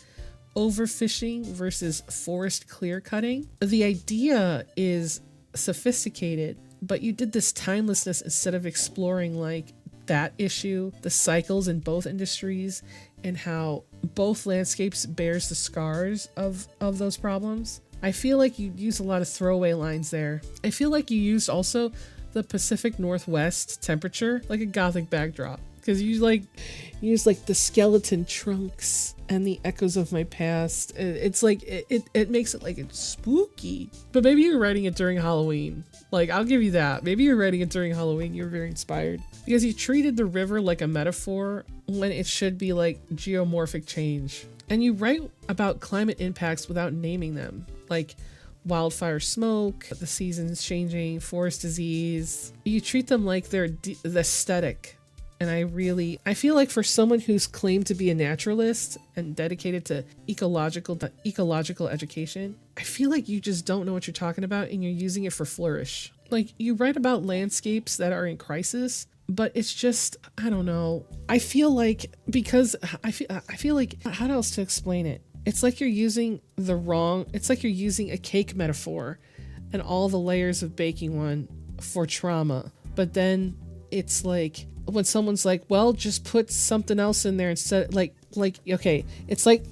overfishing versus forest clear cutting. The idea is sophisticated, but you did this timelessness instead of exploring like that issue, the cycles in both industries, and how both landscapes bears the scars of those problems. I feel like you use a lot of throwaway lines there. I feel like you used also the Pacific Northwest temperature like a gothic backdrop, because you use like the skeleton trunks and the echoes of my past. It's like it makes it like it's spooky. But maybe you're writing it during Halloween. Like, I'll give you that. Maybe you're writing it during Halloween. You're very inspired because you treated the river like a metaphor when it should be like geomorphic change. And you write about climate impacts without naming them, like wildfire smoke, the seasons changing, forest disease. You treat them like they're the aesthetic. And I feel like for someone who's claimed to be a naturalist and dedicated to ecological education, I feel like you just don't know what you're talking about and you're using it for flourish. Like, you write about landscapes that are in crisis, but it's just, I don't know. I feel like how else to explain it? It's like you're using a cake metaphor and all the layers of baking one for trauma. But then it's like, when someone's like, well, just put something else in there instead, like, okay, it's like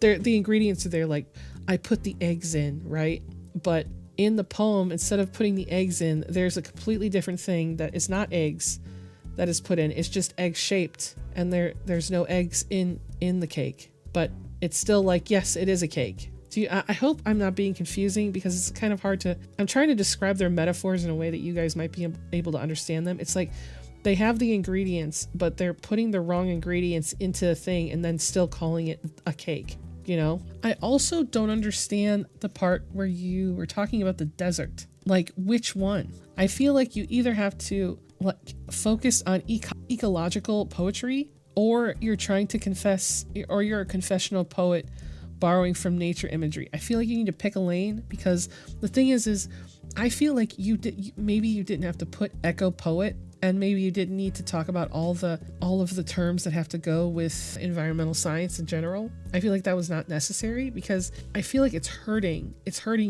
the ingredients are there, like, I put the eggs in, right? But in the poem, instead of putting the eggs in, there's a completely different thing that is not eggs that is put in. It's just egg shaped, and there's no eggs in the cake, but it's still like, yes, it is a cake. I hope I'm not being confusing, because it's kind of hard to, I'm trying to describe their metaphors in a way that you guys might be able to understand them. It's like they have the ingredients, but they're putting the wrong ingredients into a thing and then still calling it a cake, you know? I also don't understand the part where you were talking about the desert. Like, which one? I feel like you either have to focus on ecological poetry, or you're trying to confess, or you're a confessional poet borrowing from nature imagery. I feel like you need to pick a lane, because the thing is I feel like maybe you didn't have to put eco poet, and maybe you didn't need to talk about all of the terms that have to go with environmental science in general. I feel like that was not necessary, because I feel like it's hurting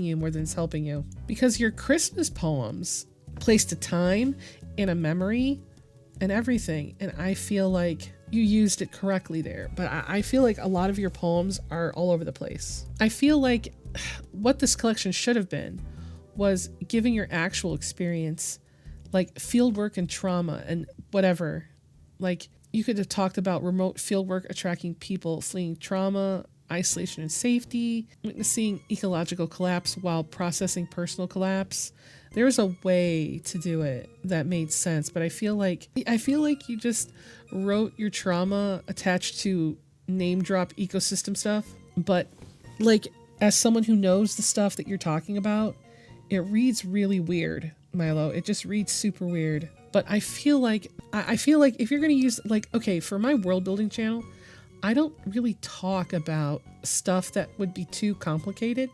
you more than it's helping you, because your Christmas poems placed a time and a memory and everything, and I feel like you used it correctly there, but I feel like a lot of your poems are all over the place. I feel like what this collection should have been was giving your actual experience, like fieldwork and trauma and whatever. Like, you could have talked about remote fieldwork attracting people fleeing trauma, isolation and safety, witnessing ecological collapse while processing personal collapse. There's a way to do it that made sense, but I feel like you just wrote your trauma attached to name drop ecosystem stuff. But like, as someone who knows the stuff that you're talking about, it reads really weird, Milo. It just reads super weird. But I feel like if you're going to use, like, okay, for my world building channel, I don't really talk about stuff that would be too complicated.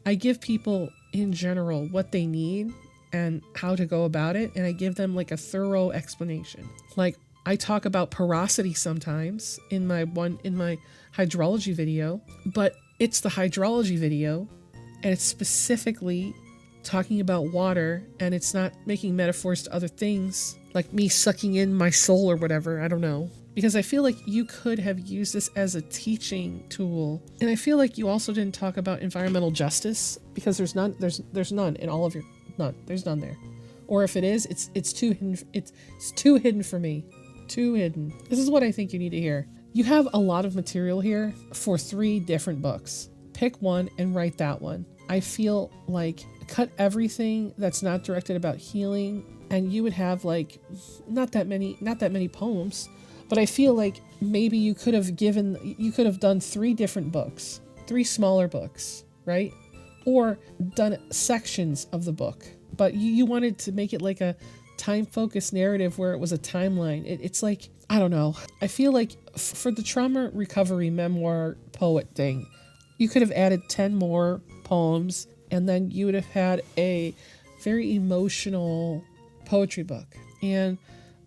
I give people in general what they need and how to go about it, and I give them like a thorough explanation. Like, I talk about porosity sometimes in my hydrology video, but it's the hydrology video, and it's specifically talking about water, and it's not making metaphors to other things like me sucking in my soul or whatever. I don't know. Because I feel like you could have used this as a teaching tool. And I feel like you also didn't talk about environmental justice, because there's none in all of your, none. There's none there. Or if it is, it's too hidden. It's too hidden for me. Too hidden. This is what I think you need to hear. You have a lot of material here for 3 different books. Pick one and write that one. I feel like cut everything that's not directed about healing, and you would have like not that many poems. But I feel like maybe you could have done 3 different books, 3 smaller books, right? Or done sections of the book. But you wanted to make it like a time-focused narrative where it was a timeline. It's like, I don't know. I feel like for the trauma recovery memoir poet thing, you could have added 10 more poems, and then you would have had a very emotional poetry book. And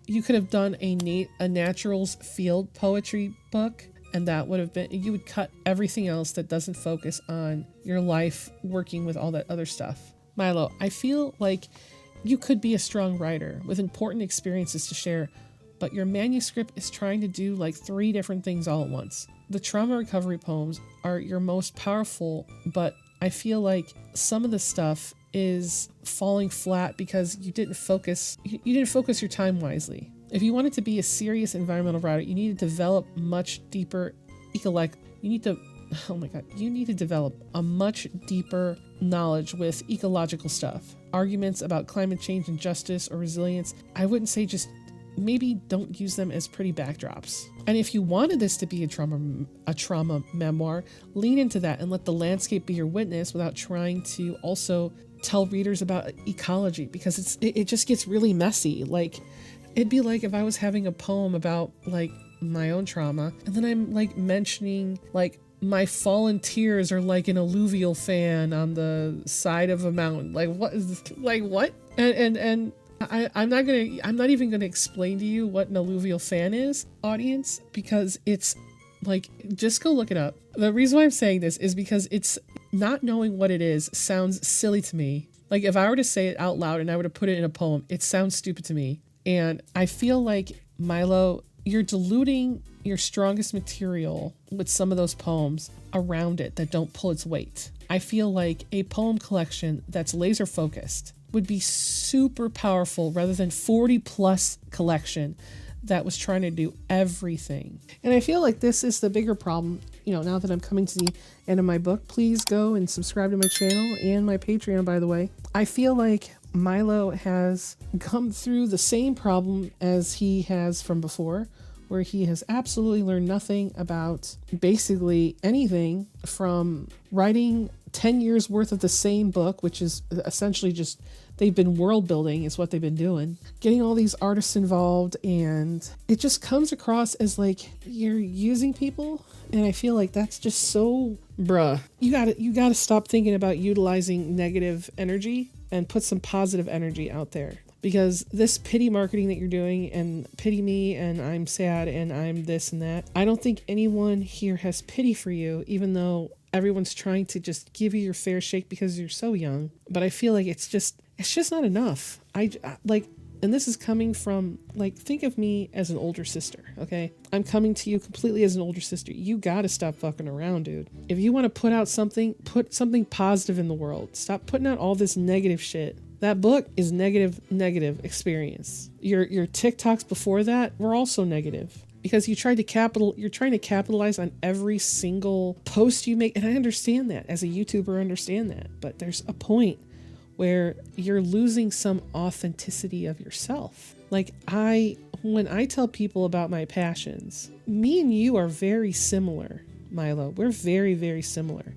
you could have done a naturals field poetry book, and that would have been, you would cut everything else that doesn't focus on your life working with all that other stuff. Milo, I feel like you could be a strong writer with important experiences to share, but your manuscript is trying to do like 3 different things all at once. The trauma recovery poems are your most powerful, but I feel like some of the stuff is falling flat because you didn't focus your time wisely. If you wanted to be a serious environmental writer, you need to develop much deeper you need to develop a much deeper knowledge with ecological stuff. Arguments about climate change and justice or resilience, I wouldn't say, just maybe don't use them as pretty backdrops. And if you wanted this to be a trauma memoir, lean into that and let the landscape be your witness without trying to also tell readers about ecology, because it just gets really messy. Like, it'd be like if I was having a poem about like my own trauma, and then I'm like mentioning like my fallen tears are like an alluvial fan on the side of a mountain. Like, what is this? Like, what? And I'm not even gonna explain to you what an alluvial fan is, audience, because it's like, just go look it up. The reason why I'm saying this is because it's not knowing what it is sounds silly to me. Like, if I were to say it out loud and I were to put it in a poem, it sounds stupid to me. And I feel like, Milo, you're diluting your strongest material with some of those poems around it that don't pull its weight. I feel like a poem collection that's laser focused would be super powerful rather than 40 plus collection that was trying to do everything. And I feel like this is the bigger problem. You know, now that I'm coming to the end of my book, please go and subscribe to my channel and my Patreon, by the way. I feel like Milo has come through the same problem as he has from before, where he has absolutely learned nothing about basically anything from writing 10 years worth of the same book, which is essentially just, they've been world building is what they've been doing, getting all these artists involved, and it just comes across as like you're using people. And I feel like that's just so bruh. You gotta stop thinking about utilizing negative energy and put some positive energy out there. Because this pity marketing that you're doing, and pity me and I'm sad and I'm this and that, I don't think anyone here has pity for you, even though everyone's trying to just give you your fair shake because you're so young. But I feel like it's just not enough. I like, and this is coming from, like, think of me as an older sister, okay? I'm coming to you completely as an older sister. You gotta stop fucking around, dude. If you want to put out something, put something positive in the world. Stop putting out all this negative shit. That book is negative experience. Your TikToks before that were also negative because you're trying to capitalize on every single post you make. And I understand that as a YouTuber, I understand that, but there's a point where you're losing some authenticity of yourself. Like when I tell people about my passions, me and you are very similar, Milo. We're very, very similar.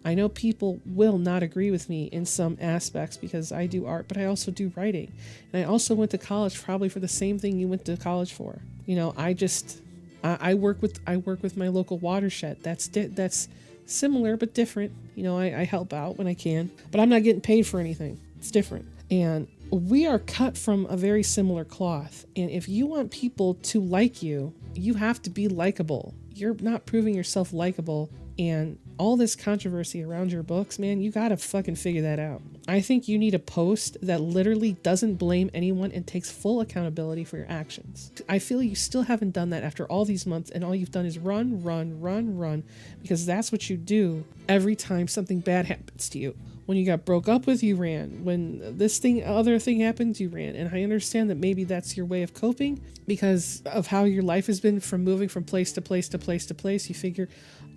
I know people will not agree with me in some aspects because I do art, but I also do writing. And I also went to college probably for the same thing you went to college for. You know, I work with my local watershed. That's similar but different. You know, I help out when I can, but I'm not getting paid for anything. It's different. And we are cut from a very similar cloth. And if you want people to like you, you have to be likable. You're not proving yourself likable. And all this controversy around your books, man, you gotta fucking figure that out. I think you need a post that literally doesn't blame anyone and takes full accountability for your actions. I feel you still haven't done that after all these months, and all you've done is run, because that's what you do every time something bad happens to you. When you got broke up with, you ran. When other thing happens, you ran. And I understand that maybe that's your way of coping because of how your life has been from moving from place to place to place to place. You figure,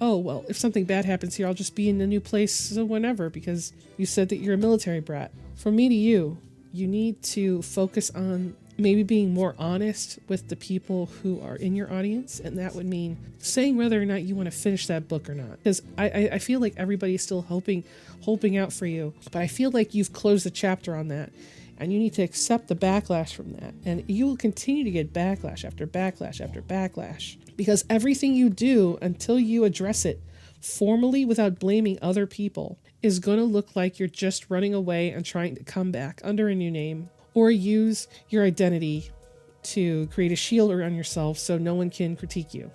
oh, well, if something bad happens here, I'll just be in a new place whenever because you said that you're a military brat. From me to you, you need to focus on maybe being more honest with the people who are in your audience, and that would mean saying whether or not you want to finish that book or not. Because I feel like everybody is still hoping out for you, but I feel like you've closed the chapter on that, and you need to accept the backlash from that. And you will continue to get backlash after backlash after backlash, because everything you do until you address it formally without blaming other people is going to look like you're just running away and trying to come back under a new name, or use your identity to create a shield around yourself so no one can critique you.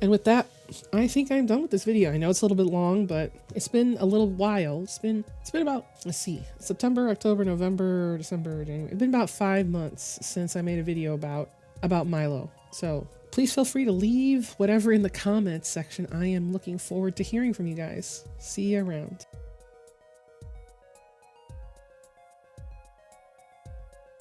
And with that, I think I'm done with this video. I know it's a little bit long, but it's been a little while. It's been about, let's see, September, October, November, December, January. It's been about 5 months since I made a video about Milo. So please feel free to leave whatever in the comments section. I am looking forward to hearing from you guys. See you around.